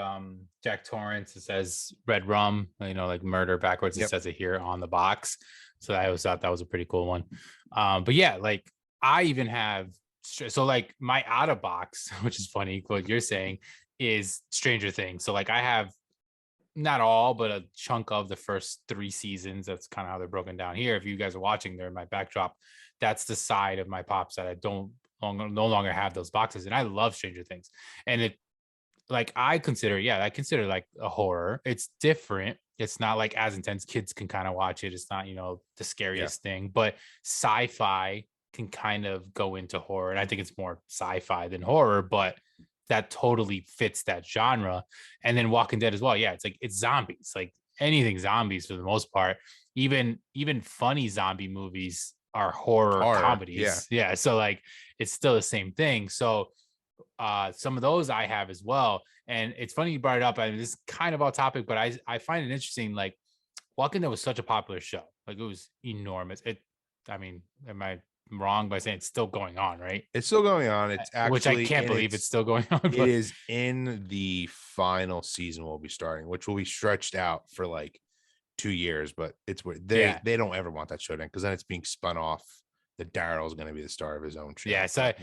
Jack Torrance, it says red rum, like murder backwards. It says it here on the box. So I always thought that was a pretty cool one. But yeah, like I even have, so like my out of box, which is funny what you're saying, is Stranger Things. So like I have not all, but a chunk of the first 3 seasons. That's kind of how they're broken down here. If you guys are watching, they're in my backdrop. That's the side of my pops that I no longer have those boxes. And I love Stranger Things. And it, like, I consider like a horror. It's different. It's not like as intense. Kids can kind of watch it. It's not, the scariest thing, but sci-fi can kind of go into horror. And I think it's more sci-fi than horror, but that totally fits that genre. And then Walking Dead as well. Yeah, it's like it's zombies, like anything zombies for the most part. Even funny zombie movies are horror comedies. Yeah. So like it's still the same thing. So some of those I have as well. And it's funny you brought it up. I mean, this is kind of off topic, but I find it interesting. Like Walking Dead was such a popular show. Like it was enormous. I mean, am I wrong by saying it's still going on, right? It's still going on. It's actually, which I can't believe it's still going on. It is in the final season we'll be starting, which will be stretched out for like 2 years, but it's where they don't ever want that show to end, because then it's being spun off that Daryl's going to be the star of his own show. Yeah, so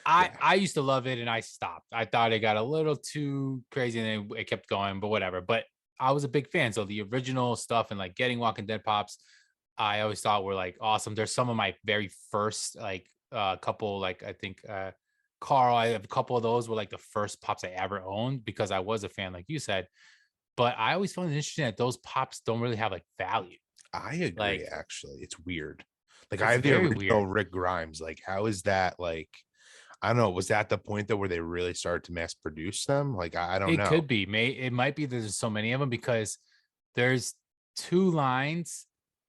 I used to love it, and I stopped. I thought it got a little too crazy, and it kept going, but whatever. But I was a big fan. So the original stuff and like getting Walking Dead pops, I always thought were like awesome. There's some of my very first like couple, like I think Carl, I have a couple of those were like the first pops I ever owned because I was a fan, like you said. But I always found it interesting that those pops don't really have like value. I agree. Like Actually, it's weird. Like I it's have the very original weird. Rick Grimes. Like, how is that? Like, I don't know. Was that the point though where they really started to mass produce them? Like, I don't It know. could be. It might be there's so many of them because there's two lines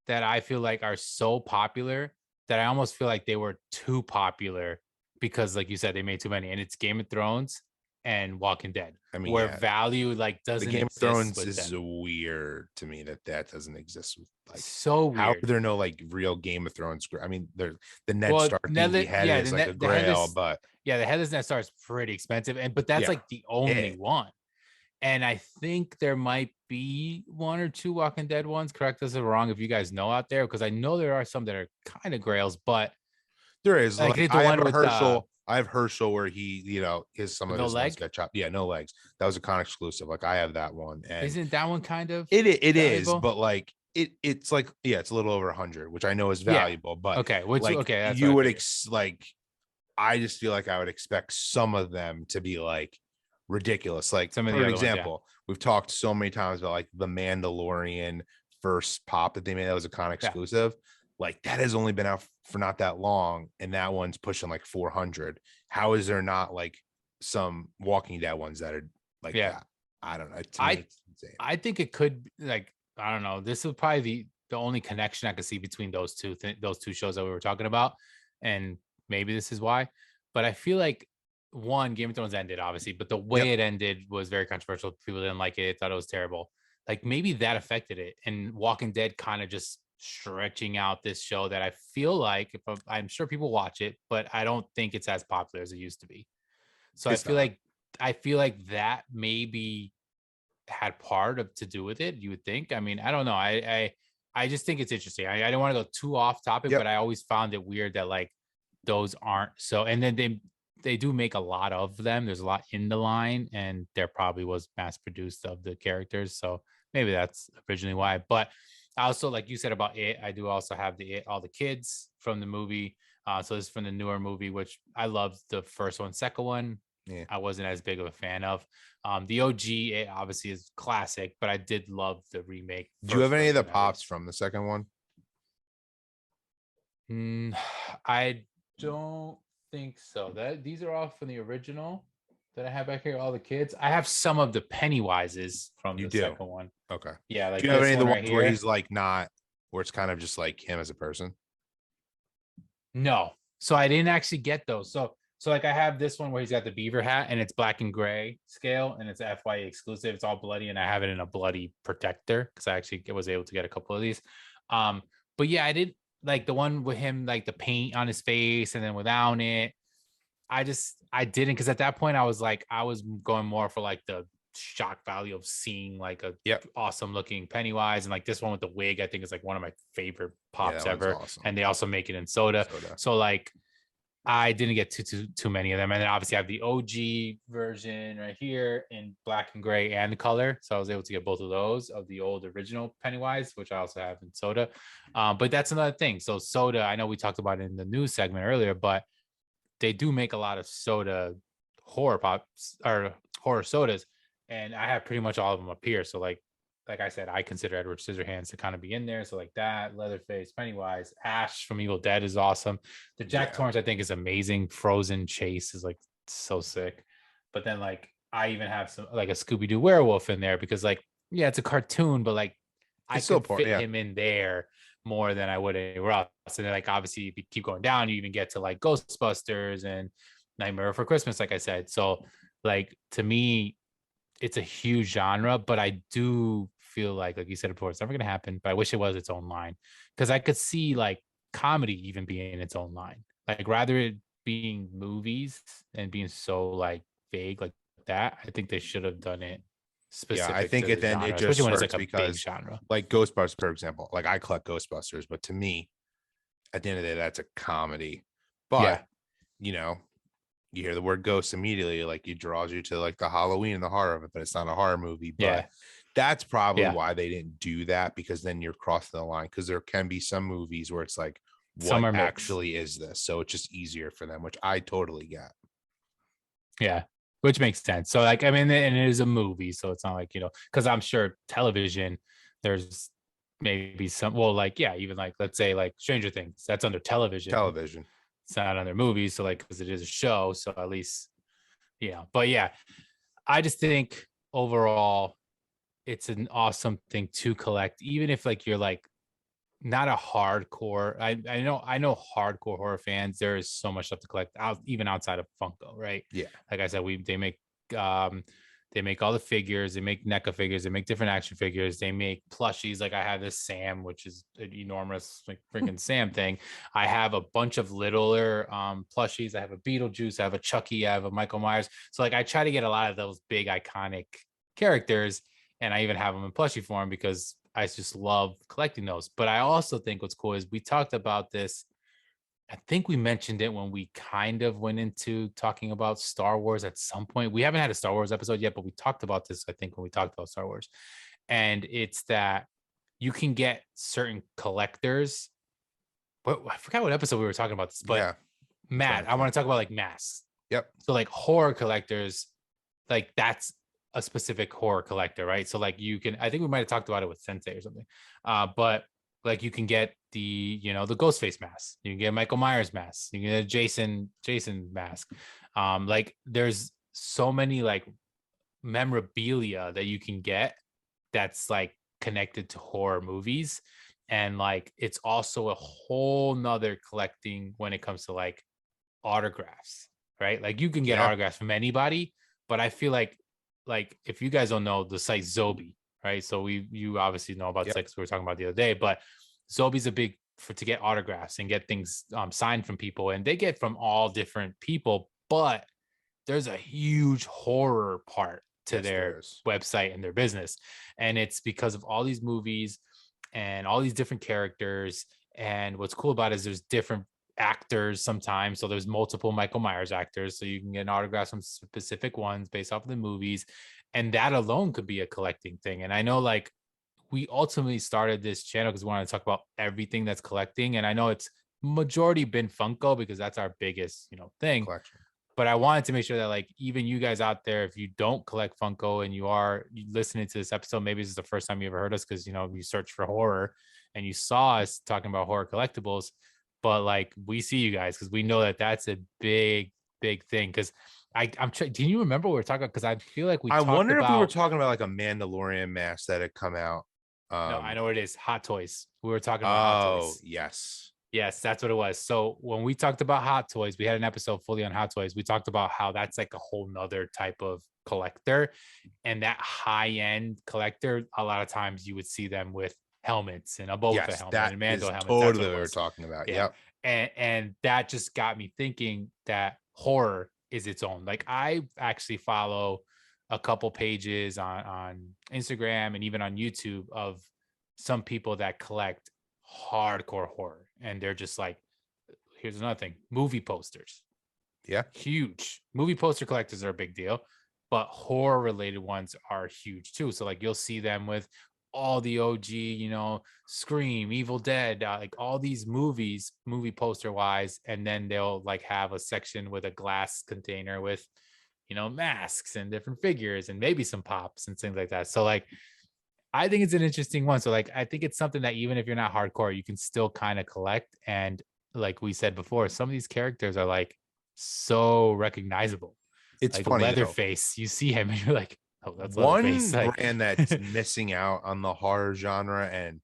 that I feel like are so popular that I almost feel like they were too popular because, like you said, they made too many. And it's Game of Thrones and Walking Dead, I mean, where yeah, value like the doesn't Game of exist Thrones with is them. weird to me that that doesn't exist. Like, So how are weird. there no like real Game of Thrones? I mean, there's the Ned Well, Stark being Nether, beheaded yeah, is like a the grail, headless, but yeah, the headless net star is pretty expensive, but that's yeah, like the only it. one. And I think there might be one or two Walking Dead ones. Correct us if I'm wrong if you guys know out there, because I know there are some that are kind of grails, but There is like like the one I have Herschel where he, his some with of no his legs leg. got chopped. Yeah, no legs. That was a con exclusive. Like I have that one, and Isn't that one kind of it is, valuable? but like it's like yeah, it's a little over 100, which I know is Yeah. valuable, but Okay. Which like okay, that's what you I would figured. like I just feel like I would expect some of them to be like ridiculous. Like, Some of the for other ones, yeah. example, we've talked so many times about like the Mandalorian first pop that they made that was a con Yeah. exclusive. Like that has only been out for not that long, and that one's pushing like 400. How is there not like some Walking Dead ones that are like Yeah. that? I don't know. To me, I it's insane. I think it could like I don't know. This is probably the only connection I could see between those two shows that we were talking about, and maybe this is why. But I feel like one Game of Thrones ended obviously, but the Yep. way it ended was very controversial. People didn't like it, thought it was terrible. Like maybe that affected it, and Walking Dead kind of just stretching out this show that I feel like if I'm sure people watch it, but I don't think it's as popular as it used to be. So It's not. I feel like that maybe had part of to do with it. You would think. I mean, I don't know. I just think it's interesting. I don't want to go too off topic, Yep. but I always found it weird that like those aren't so. And then they do make a lot of them. There's a lot in the line, and there probably was mass produced of the characters. So maybe that's originally why. But I also, like you said about it, I do also have all the kids from the movie. So this is from the newer movie, which I loved the first one. Second one, Yeah. I wasn't as big of a fan of. The OG it obviously is classic, but I did love the remake. Do you have any of the version at pops least. from the second one? I don't think so. That these are all from the original that I have back here. All the kids. I have some of the Pennywises from You the do. second one. Okay. Yeah, Do like you have this any of one the right ones where here. he's like not, where it's kind of just like him as a person? No, so I didn't actually get those. So like I have this one where he's got the beaver hat and it's black and gray scale and it's FYE exclusive. It's all bloody and I have it in a bloody protector because I actually was able to get a couple of these. But yeah, I did like the one with him like the paint on his face and then without it. I didn't because at that point I was like I was going more for like the shock value of seeing like a Yep. awesome looking Pennywise and like this one with the wig I think is like one of my favorite Yeah, pops that one's ever. awesome. And they also make it in soda. Soda. So like I didn't get too many of them. And then obviously I have the OG version right here in black and gray and color. So I was able to get both of those of the old original Pennywise, which I also have in soda. But that's another thing. So soda, I know we talked about it in the news segment earlier, but they do make a lot of soda horror pops or horror sodas. And I have pretty much all of them up here. So like I said, I consider Edward Scissorhands to kind of be in there. So like that, Leatherface, Pennywise, Ash from Evil Dead is awesome. The Jack Yeah. Torrance I think is amazing. Frozen Chase is like so sick. But then like I even have some like a Scooby Doo werewolf in there because like yeah, it's a cartoon, but like I It's still could important. fit Yeah. him in there more than I would anywhere else. And then like obviously if you keep going down, you even get to like Ghostbusters and Nightmare for Christmas, like I said. So like to me, it's a huge genre, but I do feel like you said before, it's never going to happen. But I wish it was its own line because I could see like comedy even being its own line, like rather it being movies and being so like vague like that. I think they should have done it Yeah, I specific think to the then genre, it especially just when it's like hurts a big because genre. like Ghostbusters, for example, like I collect Ghostbusters, but to me, at the end of the day, that's a comedy. But Yeah, you know, you hear the word ghost immediately, like it draws you to like the Halloween and the horror of it, but it's not a horror movie. But yeah, that's probably yeah. why they didn't do that, because then you're crossing the line, because there can be some movies where it's like, Some what are mixed. actually is this? So it's just easier for them, which I totally get. Yeah, which makes sense. So like, I mean, and it is a movie, so it's not like, because I'm sure television, there's maybe some, well, like, yeah, even like, let's say like Stranger Things, that's under television. Television. It's not under movies. So like, because it is a show, so at least, but yeah, I just think overall, it's an awesome thing to collect, even if like you're like not a hardcore. I know hardcore horror fans. There is so much stuff to collect out, even outside of Funko, right? Yeah. Like I said, um they make all the figures, they make NECA figures, they make different action figures, they make plushies. Like I have this Sam, which is an enormous like freaking Sam thing. I have a bunch of littler plushies. I have a Beetlejuice, I have a Chucky, I have a Michael Myers. So like I try to get a lot of those big iconic characters, and I even have them in plushie form because I just love collecting those. But I also think what's cool is we talked about this. I think we mentioned it when we kind of went into talking about Star Wars at some point. We haven't had a Star Wars episode yet, but we talked about this, I think, when we talked about Star Wars. And it's that you can get certain collectors. But I forgot what episode we were talking about this, but Yeah. Matt, I want to talk about like masks. Yep. So like horror collectors, like that's a specific horror collector, right? So like you can, I think we might have talked about it with Sensei or something. But like you can get the Ghostface mask, you can get Michael Myers mask, you can get a Jason mask. Like there's so many like memorabilia that you can get that's like connected to horror movies. And like it's also a whole nother collecting when it comes to like autographs, right? Like you can get Yeah. autographs from anybody, but I feel like if you guys don't know the site Zobi, right? So you obviously know about Yep. sites we were talking about the other day, but Zobi's a big for to get autographs and get things signed from people, and they get from all different people, but there's a huge horror part to Yes, there their is. website and their business, and it's because of all these movies and all these different characters. And what's cool about it is there's different actors sometimes. So there's multiple Michael Myers actors. So you can get an autograph from specific ones based off of the movies. And that alone could be a collecting thing. And I know like we ultimately started this channel because we wanted to talk about everything that's collecting. And I know it's majority been Funko because that's our biggest, thing. Collection. But I wanted to make sure that like even you guys out there, if you don't collect Funko and you are listening to this episode, maybe this is the first time you ever heard us because you search for horror and you saw us talking about horror collectibles. But like we see you guys because we know that that's a big, big thing. Because I'm trying. Do you remember what we were talking about? Because I feel like we I talked wonder if we were about. talking about like a Mandalorian mask that had come out. No, I know what it is. Hot Toys. We were talking about Hot Oh, Toys. yes. Yes, that's what it was. So when we talked about Hot Toys, we had an episode fully on Hot Toys. We talked about how that's like a whole nother type of collector. And that high-end collector, a lot of times you would see them with helmets and a Boba Fett Yes, helmet that and a Mando is helmet. That's what totally it what we were was. talking about. Yeah. Yep. And that just got me thinking that horror is its own. Like I actually follow a couple pages on Instagram and even on YouTube of some people that collect hardcore horror, and they're just like, here's another thing, movie posters. Yeah. Huge movie poster collectors are a big deal, but horror related ones are huge too. So like you'll see them with all the OG, Scream, Evil Dead, like all these movies, movie poster wise, and then they'll like have a section with a glass container with, masks and different figures and maybe some pops and things like that. So like I think it's an interesting one. So like I think it's something that even if you're not hardcore, you can still kind of collect. And like we said before, some of these characters are like so recognizable. It's Like funny though. Leatherface, you see him and you're like, oh, that's Leatherface. One Like brand that's missing out on the horror genre, and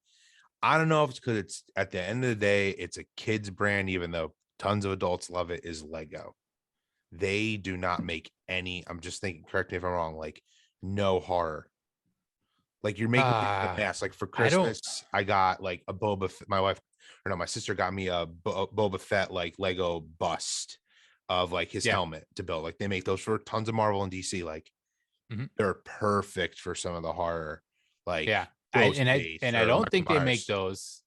I don't know if it's because it's at the end of the day, it's a kid's brand, even though tons of adults love it, is Lego. They do not make any, I'm just thinking, correct me if I'm wrong, like no horror. Like you're making me think of mask. Like for I don't Christmas, I got like a my wife, or no, my sister got me a Boba Fett like Lego bust of like his yeah. helmet to build. Like they make those for tons of Marvel and DC. Like Mhm. they're perfect for some of the horror, like Yeah. Ghostface I or don't Michael think they make Myers. those.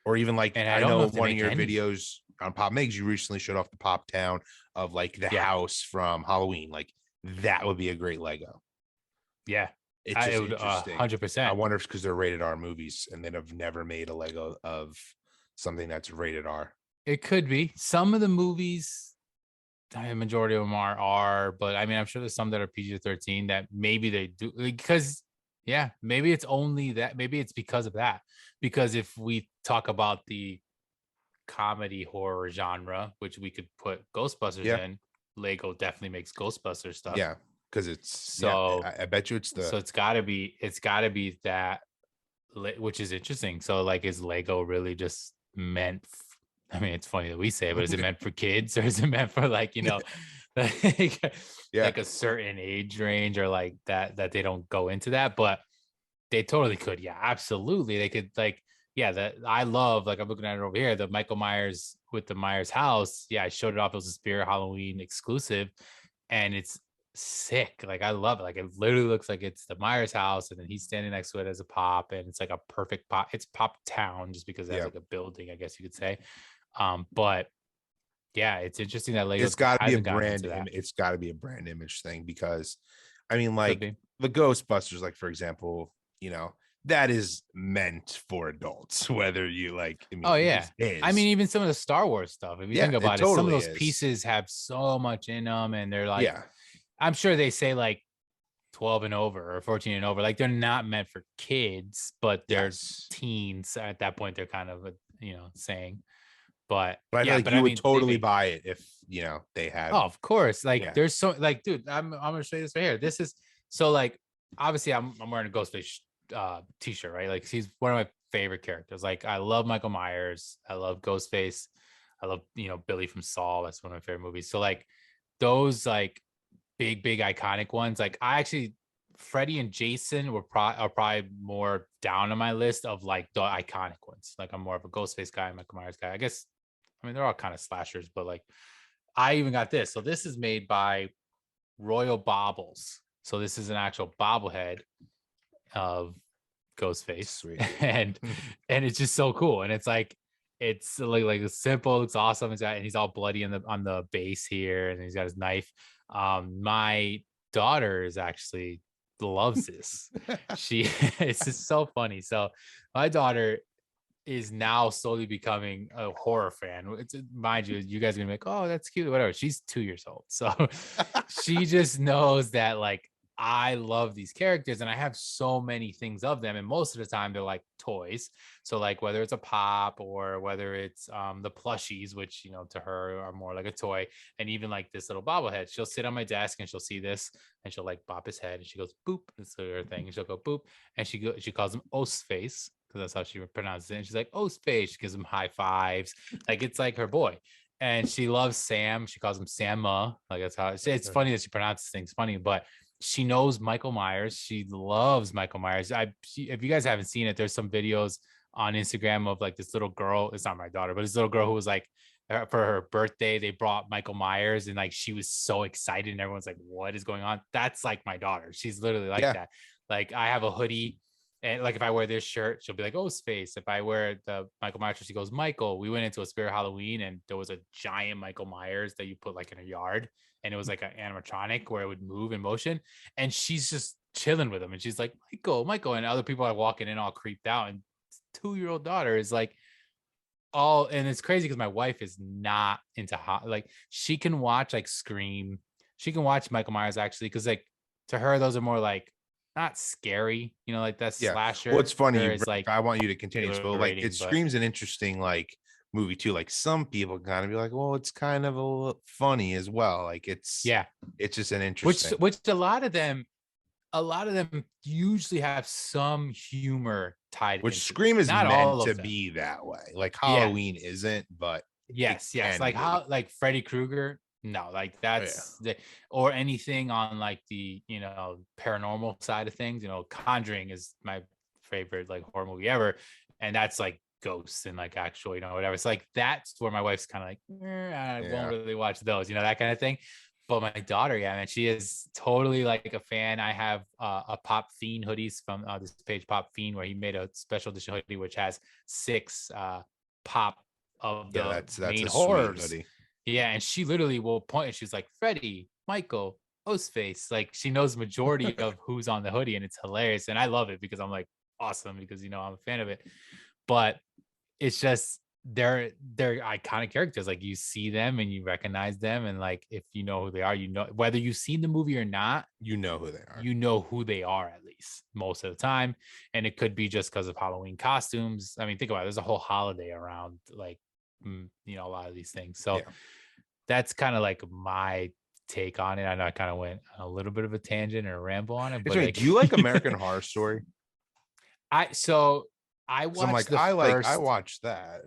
Or even like And I I don't know know if they one of make your any. videos on Pop Migs, you recently showed off the Pop Town of like the Yeah. house from Halloween. Like that would be a great Lego. Yeah. It's I just would interesting. I 100%. wonder if it's because they're rated R movies and they have never made a Lego of something that's rated R. It could be some of the movies. The majority of them are, but I mean, I'm sure there's some that are PG-13 that maybe they do, because yeah, maybe it's only that, maybe it's because of that. Because if we talk about the comedy horror genre, which we could put Ghostbusters Yeah. in, Lego definitely makes Ghostbusters stuff. Yeah. Because it's So I bet you it's the it's gotta be that, which is interesting. So like, is Lego really just meant? I mean, it's funny that we say it, but is it meant for kids, or is it meant for like, like, yeah. like a certain age range, or like that they don't go into that, but they totally could. Yeah, absolutely, they could. Like, yeah, that I love. Like, I'm looking at it over here, the Michael Myers with the Myers house. Yeah, I showed it off. It was a Spirit Halloween exclusive, and it's sick. Like, I love it. Like, it literally looks like it's the Myers house, and then he's standing next to it as a pop, and it's like a perfect pop. It's Pop Town just because it has Yeah. like a building, I guess you could say. But yeah, it's interesting that Lego It's got to be a hasn't gotten into that. it's got to be a brand image thing, because I mean, Could like be. the Ghostbusters, like for example, that is meant for adults, whether you like, I mean, Oh it yeah. just is. I mean, even some of the Star Wars stuff, if you Yeah, think it about it, some of totally those is. pieces have so much in them, and they're like, Yeah. I'm sure they say like 12 and over or 14 and over. Like, they're not meant for kids, but they're Yes. teens at that point. They're kind of, saying, but But I feel yeah, like but you I would mean, they totally make, buy it if, they oh, had. of course. Like, Yeah. there's so, like, dude, I'm gonna show you this right here. This is so, like, obviously I'm wearing a Ghostface t-shirt, right? Like, he's one of my favorite characters. Like, I love Michael Myers, I love Ghostface, I love, Billy from Saw. That's one of my favorite movies. So like, those like big iconic ones, like, I actually, Freddy and Jason are probably more down on my list of like the iconic ones. Like, I'm more of a Ghostface guy, Michael Myers guy, I guess. I mean, they're all kind of slashers, but like, I even got this. So this is made by Royal Baubles. So this is an actual bobblehead of Ghostface, Sweet. and it's just so cool. And it's like, it's like simple, looks awesome. And he's all bloody on the base here, and he's got his knife. My daughter is actually loves this. She It's just so funny. So my daughter is now slowly becoming a horror fan. It's, mind you, you guys are gonna be like, oh, that's cute, whatever. She's 2 years old, so she just knows that like, I love these characters, and I have so many things of them, and most of the time they're like toys. So like, whether it's a pop or whether it's the plushies, which to her are more like a toy, and even like this little bobblehead, she'll sit on my desk and she'll see this, and she'll like bop his head, and she goes boop. That's her thing. And she'll go boop, and she calls him Face, because that's how she pronounces it. And she's like, oh, space. She gives him high fives. Like, it's like her boy. And she loves Sam. She calls him Samma. Like, that's how it's funny that she pronounces things funny, but she knows Michael Myers. She loves Michael Myers. If you guys haven't seen it, there's some videos on Instagram of like this little girl. It's not my daughter, but this little girl who was like, for her birthday, they brought Michael Myers, and like, she was so excited, and everyone's like, what is going on? That's like my daughter. She's literally like Yeah. that. Like, I have a hoodie, and like, if I wear this shirt, she'll be like, oh, Space. If I wear the Michael Myers, she goes, Michael. We went into a Spirit Halloween, and there was a giant Michael Myers that you put like in a yard, and it was like an animatronic where it would move in motion. And she's just chilling with him, and she's like, Michael. And other people are walking in all creeped out, and 2-year-old daughter is like, all, and it's crazy because my wife is not into like, she can watch like Scream, she can watch Michael Myers actually, because like, to her those are more like, not scary, like that Yeah. slasher. Well, it's funny. Is like, I want you to continue. So, like, rating, it screams an interesting like movie too. Like, some people kind of be like, well, it's kind of a little funny as well. Like, it's just an interesting. Which a lot of them usually have some humor tied. Which into Scream it. is Not meant all of to them. be that way. Like, Halloween isn't, but yes, can like be. how, like Freddy Krueger. No, like that's or anything on like the paranormal side of things. Conjuring is my favorite like horror movie ever, and that's like ghosts and like actual whatever. It's like, that's where my wife's kind of like, I won't really watch those, that kind of thing. But my daughter, yeah, man, she is totally like a fan. I have a Pop Fiend hoodies from this page, Pop Fiend, where he made a special edition hoodie which has 6 pop of the that's main a horrors. sweet hoodie. Yeah, and she literally will point, and she's like, Freddy, Michael, Ghostface. Like, she knows majority of who's on the hoodie, and it's hilarious. And I love it because I'm like, awesome, because I'm a fan of it. But it's just, they're iconic characters. Like you see them and you recognize them, and like if you know who they are, you know whether you've seen the movie or not, You know who they are. you know who they are at least most of the time. And it could be just because of Halloween costumes. I mean, think about it. There's a whole holiday around like you know, a lot of these things. So that's kind of like my take on it. I know I kind of went a little bit of a tangent or a ramble on it, but like, do you like American Horror Story? I watched I watched that.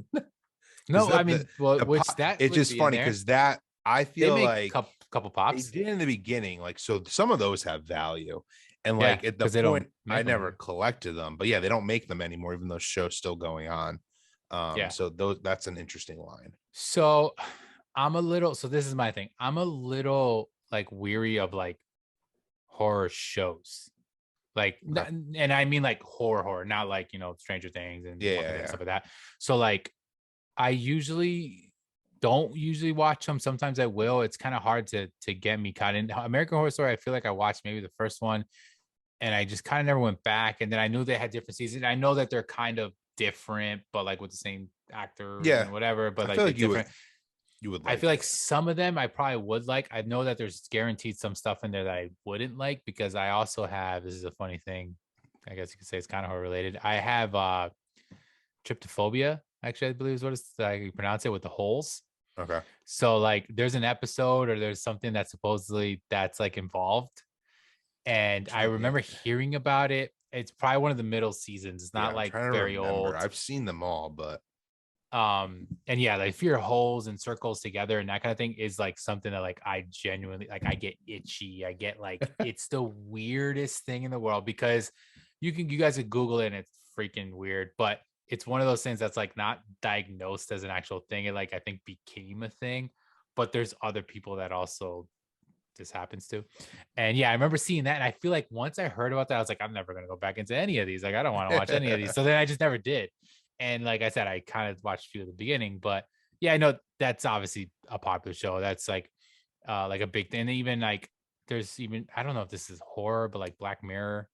No, I mean, it's just funny because that I feel like couple pops. They did in the beginning, like, so some of those have value, and like at the point I never collected them, but yeah, they don't make them anymore, even though show's still going on. So that's an interesting line. So this is my thing. I'm a little like weary of like horror shows. Like, and I mean like horror, not like, you know, Stranger Things and stuff like that. So like, I don't usually watch them. Sometimes I will. It's kind of hard to get me caught in. American Horror Story, I feel like I watched maybe the first one, and I just kind of never went back. And then I knew they had different seasons. I know that they're kind of different, but like with the same actor, and whatever. But like different. You would. I feel like some of them I probably would like. I know that there's guaranteed some stuff in there that I wouldn't like because I also have. This is a funny thing. I guess you could say it's kind of horror related. I have tryptophobia. Actually, I believe is what it's like you pronounce it, with the holes. Okay. So like there's an episode or there's something that supposedly that's like involved. And I remember hearing about it. It's probably one of the middle seasons. It's not like very old. I've seen them all, but and yeah, like fear holes and circles together and that kind of thing is like something that like I genuinely like. I get itchy. I get like it's the weirdest thing in the world because you guys could Google it and it's freaking weird, but it's one of those things that's like not diagnosed as an actual thing. It like I think became a thing, but there's other people that also this happens to. And yeah, I remember seeing that. And I feel like once I heard about that, I was like, I'm never going to go back into any of these. Like, I don't want to watch any of these. So then I just never did. And like I said, I kind of watched a few at the beginning, but yeah, I know that's obviously a popular show. That's like a big thing. And even like, there's even, I don't know if this is horror, but like Black Mirror.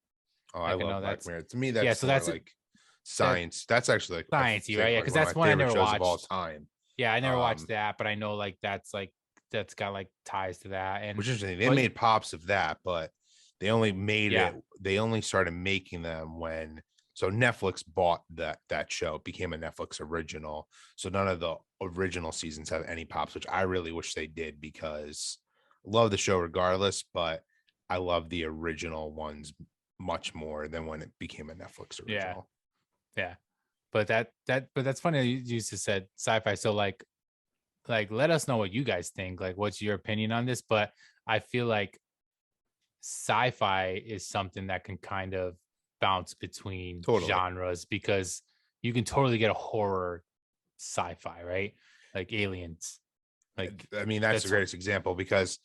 Oh, I love Black Mirror. To me, that's so that's like science. That's actually like sciencey, right? Yeah, because that's one I never watched of all time. Yeah, I never watched that, but I know like that's got like ties to that. And which is interesting. They made pops of that, but they only made it. They only started making them when Netflix bought that show. It became a Netflix original. So none of the original seasons have any pops, which I really wish they did because I love the show regardless, but I love the original ones much more than when it became a Netflix original. Yeah. But that's funny. You just said sci-fi. So like let us know what you guys think. Like, what's your opinion on this? But I feel like sci-fi is something that can kind of bounce between genres because you can totally get a horror sci-fi, right? Like Aliens. Like, I mean, that's the greatest example because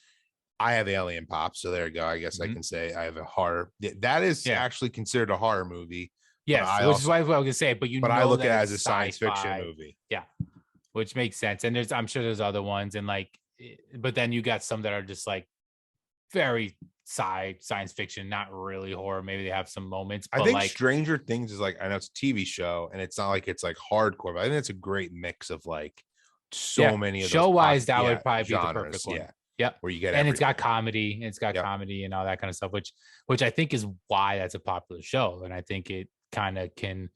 I have Alien Pop. So there you go. I guess I can say I have a horror. That is actually considered a horror movie. Yes, which is what I was going to say. But I look at it as a science fiction movie. Yeah, which makes sense. And I'm sure there's other ones, and like, but then you got some that are just like very science fiction, not really horror. Maybe they have some moments. But I think like Stranger Things is like, I know it's a TV show, and it's not like it's like hardcore, but I think it's a great mix of like many of those show wise. That would probably genres, be the perfect one. Yeah. Yep. Where you get and it's got comedy, comedy and all that kind of stuff, which I think is why that's a popular show. And I think it kind of can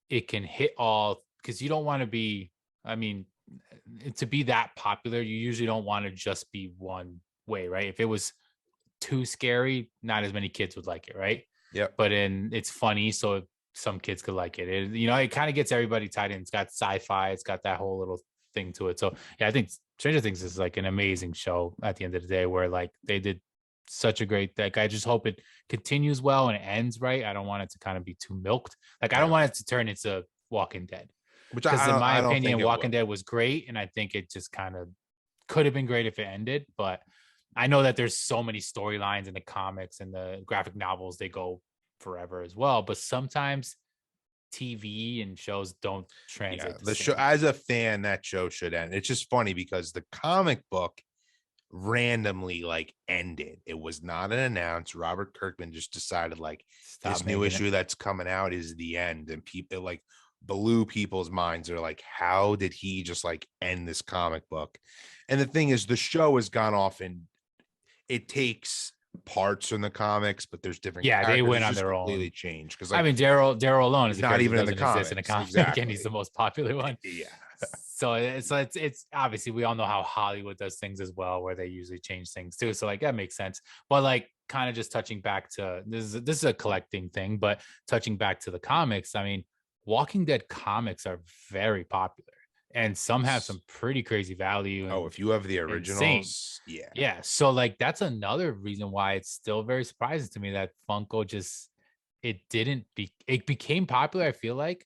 hit all, because you don't want to be, I mean, to be that popular, you usually don't want to just be one way, right? If it was too scary, not as many kids would like it, right? Yeah. But it's funny, so some kids could like it. It kind of gets everybody tied in. It's got sci-fi, it's got that whole little thing to it. So yeah, I think Stranger Things is like an amazing show at the end of the day, where like they did such a great, like I just hope it continues well and it ends right. I don't want it to kind of be too milked. Like I don't want it to turn into Walking Dead, because in my opinion Walking Dead was great, and I think it just kind of could have been great if it ended. But I know that there's so many storylines in the comics and the graphic novels, they go forever as well, but sometimes TV and shows don't translate. The show, as a fan, that show should end. It's just funny because the comic book randomly like ended. It was not announced. Robert Kirkman just decided like this new issue that's coming out is the end, and people like blew people's minds. They're like, how did he just like end this comic book? And the thing is, the show has gone off and it takes parts from the comics, but there's different Yeah, they characters. went It's on just their completely own. changed because I like mean, Daryl alone is he's a not character even that in the doesn't exist in a comics. comic, and he's Exactly. the most popular one. Yeah. So it's obviously we all know how Hollywood does things as well, where they usually change things too. So like that makes sense. But like kind of just touching back to this is a collecting thing, but touching back to the comics, I mean, Walking Dead comics are very popular, and some have some pretty crazy value Oh, and if you have the insane. originals, yeah. Yeah. So like that's another reason why it's still very surprising to me that Funko just it became popular, I feel like,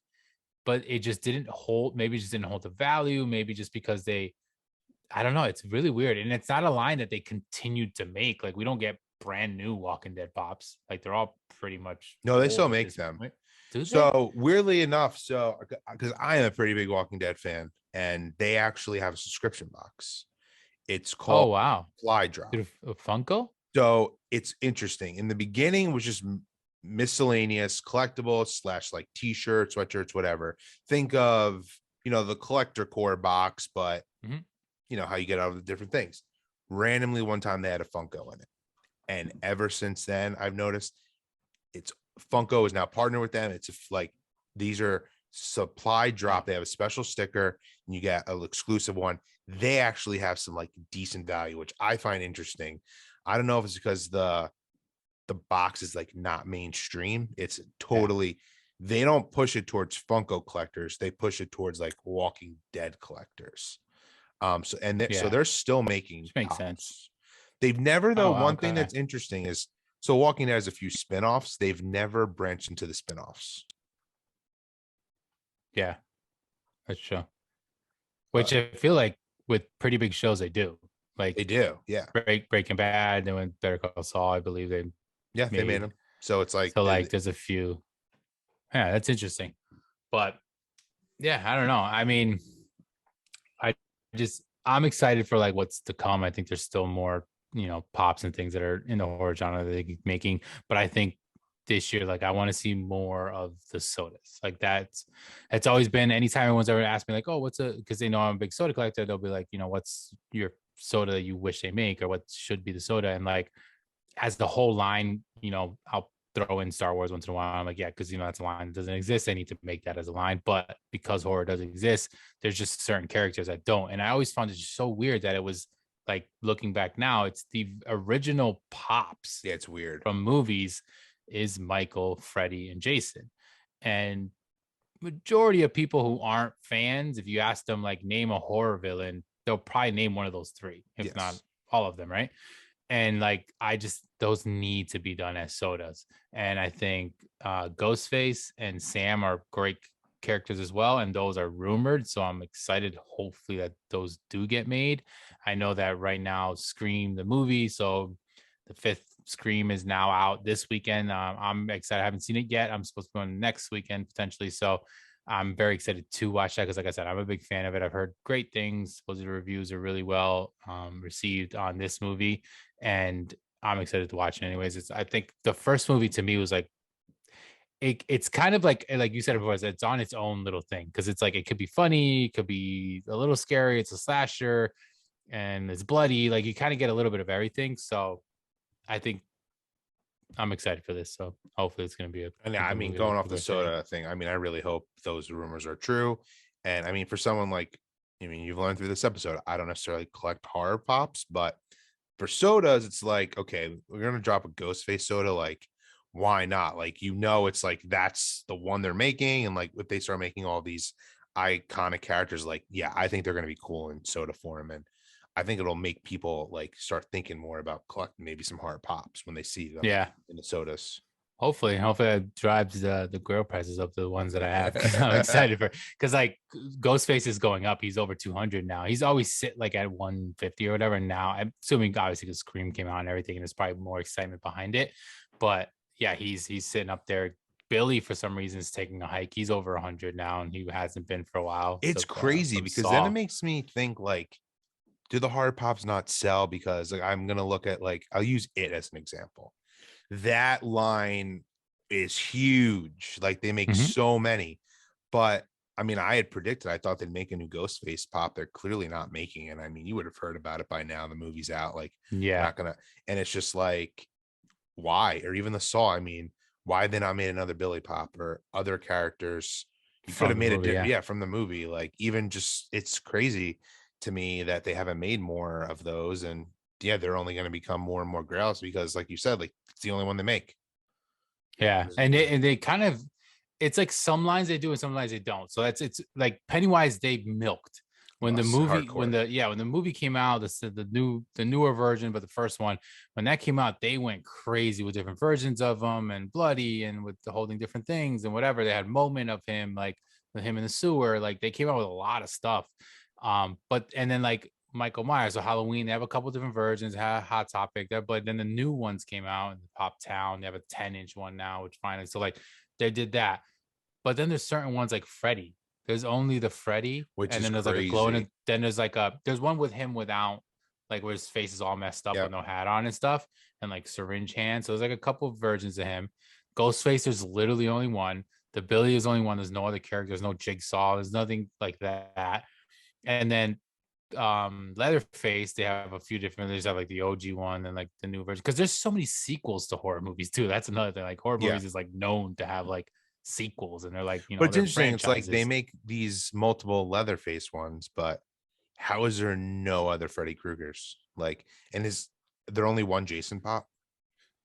but it just didn't hold, maybe it just didn't hold the value, maybe just because I don't know, it's really weird. And it's not a line that they continued to make. Like we don't get brand new Walking Dead pops. Like they're all pretty much No, they still old at make this them. point. Do they? So weirdly enough, so because I am a pretty big Walking Dead fan, and they actually have a subscription box. It's Oh called wow. Fly Drop. Funko? So it's interesting. In the beginning, it was just miscellaneous collectibles slash like t-shirts, sweatshirts, whatever. Think of the collector core box, but Mhm. how you get out of the different things. Randomly, one time they had a Funko in it, and ever since then, I've noticed it's Funko is now partnered with them. It's like these are supply drop. They have a special sticker, and you get an exclusive one. They actually have some like decent value, which I find interesting. I don't know if it's because the box is like not mainstream. It's Yeah. totally they don't push it towards Funko collectors. They push it towards like Walking Dead collectors. So Yeah. they're still making Which makes sense. pops. They've never though. Oh, One thing okay. that's interesting is so Walking Dead has a few spin-offs. They've never branched into the spin-offs. Yeah, that's true. Which But I feel like with pretty big shows they do. they Like do. Yeah. Breaking Bad, then when Better Call Saul, I believe they Yeah, they made made. them. So it's like So like there's a few. Yeah, that's interesting. But yeah, I don't know. I mean, I I'm excited for like what's to come. I think there's still more, pops and things that are in the horror genre that they keep making. But I think this year, like I want to see more of the sodas. Like it's always been anytime anyone's ever asked me, like, oh, what's a because they know I'm a big soda collector, they'll be like, what's your soda that you wish they make or what should be the soda? And like as the whole line, I'll throw in Star Wars once in a while. I'm like, yeah, because that's a line that doesn't exist. I need to make that as a line. But because horror doesn't exist, there's just certain characters that don't. And I always found it just so weird that it was like looking back now, it's the original pops yeah, it's weird. from movies is Michael, Freddy, and Jason. And majority of people who aren't fans, if you ask them like name a horror villain, they'll probably name one of those three, if not Yes. all of them, right? And like I just those need to be done as sodas. And I think Ghostface and Sam are great characters as well, and those are rumored. So I'm excited, hopefully, that those do get made. I know that right now, Scream the movie, so the fifth Scream is now out this weekend. I'm excited. I haven't seen it yet. I'm supposed to go on next weekend potentially. So I'm very excited to watch that because, like I said, I'm a big fan of it. I've heard great things. Supposedly the reviews are really well received on this movie, and I'm excited to watch it. Anyways, I think the first movie to me was like it's kind of like you said before, it's on its own little thing because it's like it could be funny, it could be a little scary. It's a slasher, and it's bloody. Like you kind of get a little bit of everything. So I think I'm excited for this. So hopefully it's going to be And a I good mean, movie going that off people the are saying. soda thing, I mean, I really hope those rumors are true. And I mean, for someone like, you've learned through this episode, I don't necessarily collect horror pops, but for sodas, it's like, okay, we're gonna drop a Ghostface soda. Like, why not? Like, it's like that's the one they're making, and like if they start making all these iconic characters, like, yeah, I think they're gonna be cool in soda form, and I think it'll make people like start thinking more about collecting maybe some horror pops when they see them Yeah. in the sodas. Hopefully that drives the grill prices up to the ones that I have because I'm excited for because like Ghostface is going up. He's over 200 now. He's always sit like at 150 or whatever. And now I'm assuming obviously because Scream came out and everything, and there's probably more excitement behind it. But yeah, he's sitting up there. Billy for some reason is taking a hike. He's over 100 now, and he hasn't been for a while. It's So crazy from because then it Saw. makes me think like, do the hard pops not sell? Because like I'm gonna look at like I'll use it as an example. That line is huge. Like they make Mhm. so many, But I mean, I had predicted, I thought they'd make a new Ghostface pop. They're clearly not making it. I mean, you would have heard about it by now. The movie's out. Like, they're Yeah, not gonna, and it's just like, why? Or even the Saw. I mean, why they not made another Billy Pop or other characters? You could have from the made movie. it, Yeah. yeah, from the movie. Like, even just, it's crazy to me that they haven't made more of those. And yeah, they're only going to become more and more grails because, like you said, like it's the only one they make. Yeah, and they kind of, it's like some lines they do and some lines they don't. So it's like Pennywise they milked when the movie when Hardcore. the movie came out, the newer version, but the first one when that came out, they went crazy with different versions of them and bloody and with the holding different things and whatever. They had moment of him like with him in the sewer, like they came out with a lot of stuff. But and then like Michael Myers, so Halloween, they have a couple different versions, Hot Topic, but then the new ones came out in Pop Town. They have a 10-inch one now, which finally, so like they did that. But then there's certain ones like Freddy. There's only the Freddy, Which and is then there's like a glow, crazy. and then there's one with him without, like where his face is all messed up with Yep. no hat on and stuff, and like syringe hands. So there's like a couple of versions of him. Ghostface, there's literally only one. The Billy is only one. There's no other character. There's no Jigsaw. There's nothing like that. And then Leatherface, they have a few different, they just have like the OG one and like the new version, because there's so many sequels to horror movies too. That's another thing. Like horror Yeah. movies is like known to have like sequels, and they're like, But it's they're interesting. It's like they franchises. make these multiple Leatherface ones, but how is there no other Freddy Kruegers? Like, and is there only one Jason Pop?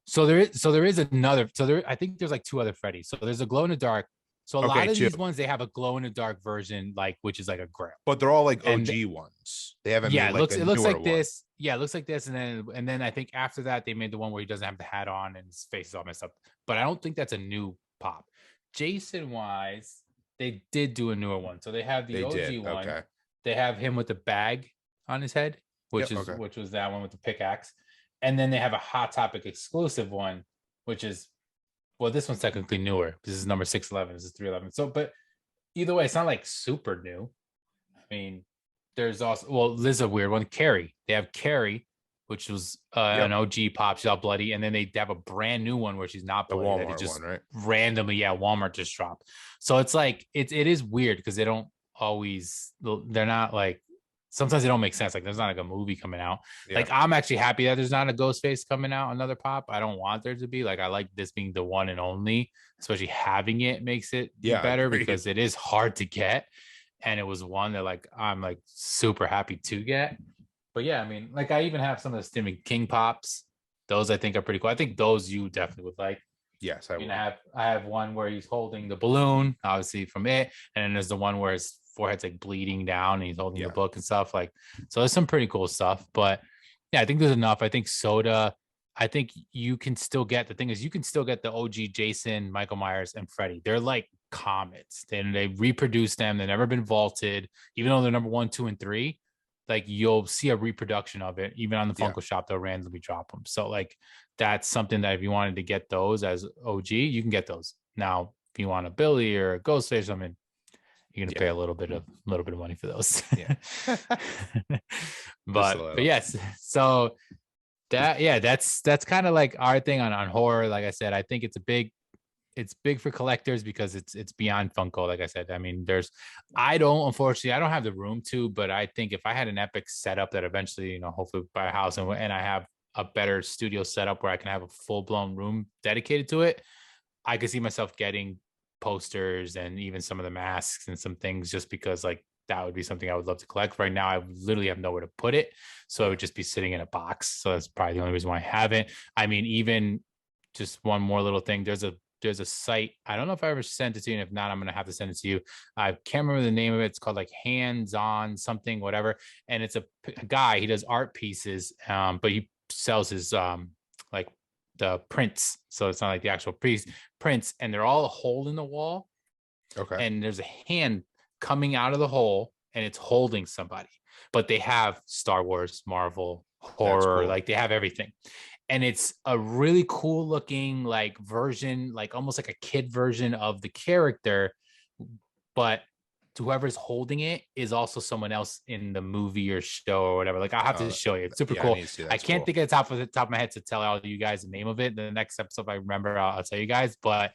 So there is another, I think there's like two other Freddys. So there's a glow in the dark. So a Okay, lot of two. these ones, they have a glow in the dark version, like which is like a grail. But they're all like And OG ones. They haven't yeah, made it like looks a it looks newer like one. this. Yeah, it looks like this, and then I think after that they made the one where he doesn't have the hat on and his face is all messed up. But I don't think that's a new pop. Jason wise, they did do a newer one. So they have the They OG did. one. Okay. They have him with the bag on his head, Yep. Okay. which was that one with the pickaxe, and then they have a Hot Topic exclusive one, which is, well, this one's technically newer. This is number 611. This is 311. So, but either way, it's not like super new. I mean, there's also, well, this is a weird one. Carrie. They have Carrie, which was an Yep. OG pop. She's all bloody, and then they have a brand new one where she's not The bloody. That it Walmart just one, right? randomly, yeah, Walmart just dropped. So it's like it is weird because they don't always. They're not like, sometimes they don't make sense. Like there's not like a movie coming out. Yeah. Like I'm actually happy that there's not a Ghostface coming out, another pop. I don't want there to be. Like I like this being the one and only, especially having it makes it Yeah. better Agreed. because it is hard to get, and it was one that like I'm like super happy to get. But yeah, I mean, like I even have some of the Stephen King pops. Those I think are pretty cool. I think those you definitely would like. Yes, I You will. know, I have one where he's holding the balloon, obviously from it, and then there's the one where his forehead's like bleeding down and he's holding the book and stuff. Like, so there's some pretty cool stuff. But yeah, I think there's enough. I think Soda. I think you can still get, the thing is you can still get the OG Jason, Michael Myers, and Freddy. They're like comets. They reproduce them. They've never been vaulted, even though they're number 1, 2, and 3. Like you'll see a reproduction of it, even on the Funko shop. They'll randomly drop them. So like that's something that if you wanted to get those as OG, you can get those. Now, if you want a Billy or a Ghostface or something, you're gonna pay a little bit of money for those. Yeah. but yes, so that's kind of like our thing on horror. Like I said, I think it's big for collectors because it's beyond Funko. Like I said, I mean, unfortunately, I don't have the room to, but I think if I had an epic setup that eventually, hopefully buy a house and I have a better studio setup where I can have a full blown room dedicated to it, I could see myself getting posters and even some of the masks and some things, just because like that would be something I would love to collect. Right now, I literally have nowhere to put it, so it would just be sitting in a box. So that's probably the only reason why I haven't. I mean, even just one more little thing. There's a site. I don't know if I ever sent it to you, and if not, I'm gonna have to send it to you. I can't remember the name of it. It's called like Hands On something, whatever. And it's a guy. He does art pieces, but he sells his like the prints. So it's not like the actual prints, and they're all a hole in the wall. Okay. And there's a hand coming out of the hole, and it's holding somebody. But they have Star Wars, Marvel, horror, cool. like they have everything. And it's a really cool looking like version, like almost like a kid version of the character, but whoever's holding it is also someone else in the movie or show or whatever. Like I'll have to show you. It's super cool. I can't think of the top of my head to tell all you guys the name of it. The next episode, if I remember, I'll tell you guys. But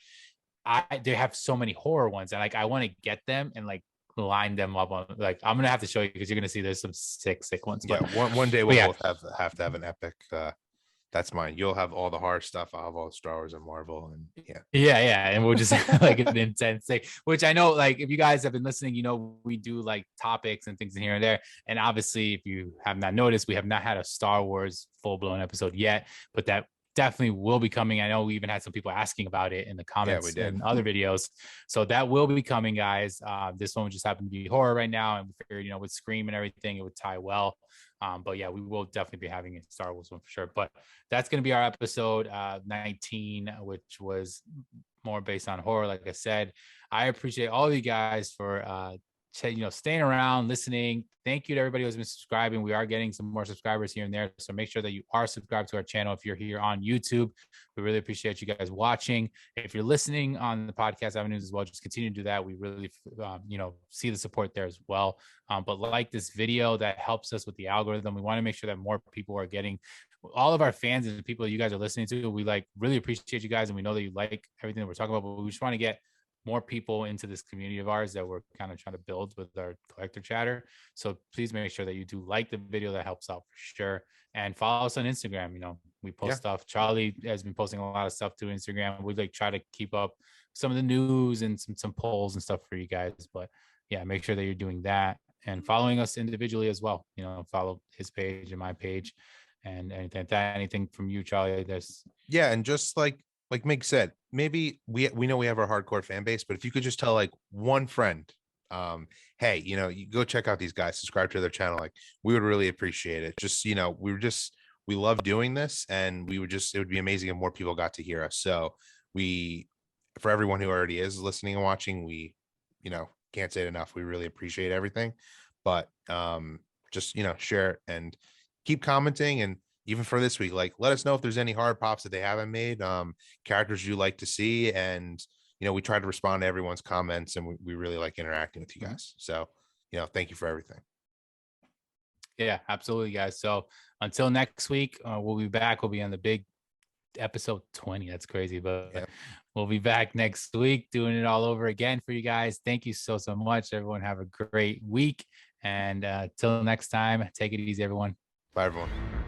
they have so many horror ones, and like I want to get them and like line them up on, like I'm gonna have to show you because you're gonna see there's some sick ones. Yeah, But one day we'll yeah, both have to have an epic. That's mine. You'll have all the horror stuff. I'll have all the Star Wars and Marvel, and yeah. yeah, and we'll just like an intense thing. Which I know, like if you guys have been listening, you know we do like topics and things in here and there. And obviously, if you have not noticed, we have not had a Star Wars full blown episode yet, but that definitely will be coming. I know we even had some people asking about it in the comments and other videos, so that will be coming, guys. This one just happened to be horror right now, and we figured, you know, with Scream and everything, it would tie well. But yeah, we will definitely be having a Star Wars one for sure. But that's going to be our episode 19, which was more based on horror. Like I said, I appreciate all of you guys for staying around, listening. Thank you to everybody who's been subscribing. We are getting some more subscribers here and there, so make sure that you are subscribed to our channel. If you're here on YouTube, we really appreciate you guys watching. If you're listening on the podcast avenues as well, just continue to do that. We really see the support there as well. But like this video, that helps us with the algorithm. We want to make sure that more people are getting, all of our fans and the people that you guys are listening to, we like really appreciate you guys, and we know that you like everything that we're talking about, but we just want to get more people into this community of ours that we're kind of trying to build with our collector chatter. So please make sure that you do like the video. That helps out for sure. And follow us on Instagram. You know, we post stuff. Charlie has been posting a lot of stuff to Instagram. We like try to keep up some of the news and some polls and stuff for you guys. But yeah, make sure that you're doing that and following us individually as well. You know, follow his page and my page and anything from you, Charlie. And just like Migs said, maybe we know we have our hardcore fan base, but if you could just tell like one friend, hey, you know, you go check out these guys, subscribe to their channel, like we would really appreciate it. Just, you know, we love doing this, and it would be amazing if more people got to hear us. So for everyone who already is listening and watching, we, you know, can't say it enough. We really appreciate everything, but just, you know, share and keep commenting. And even for this week, like let us know if there's any hard pops that they haven't made, characters you like to see. And, you know, we try to respond to everyone's comments, and we really like interacting with you guys. So, you know, thank you for everything. Yeah, absolutely, guys. So until next week, we'll be back. We'll be on the big episode 20. That's crazy, but we'll be back next week doing it all over again for you guys. Thank you so much. Everyone have a great week. And till next time, take it easy, everyone. Bye, everyone.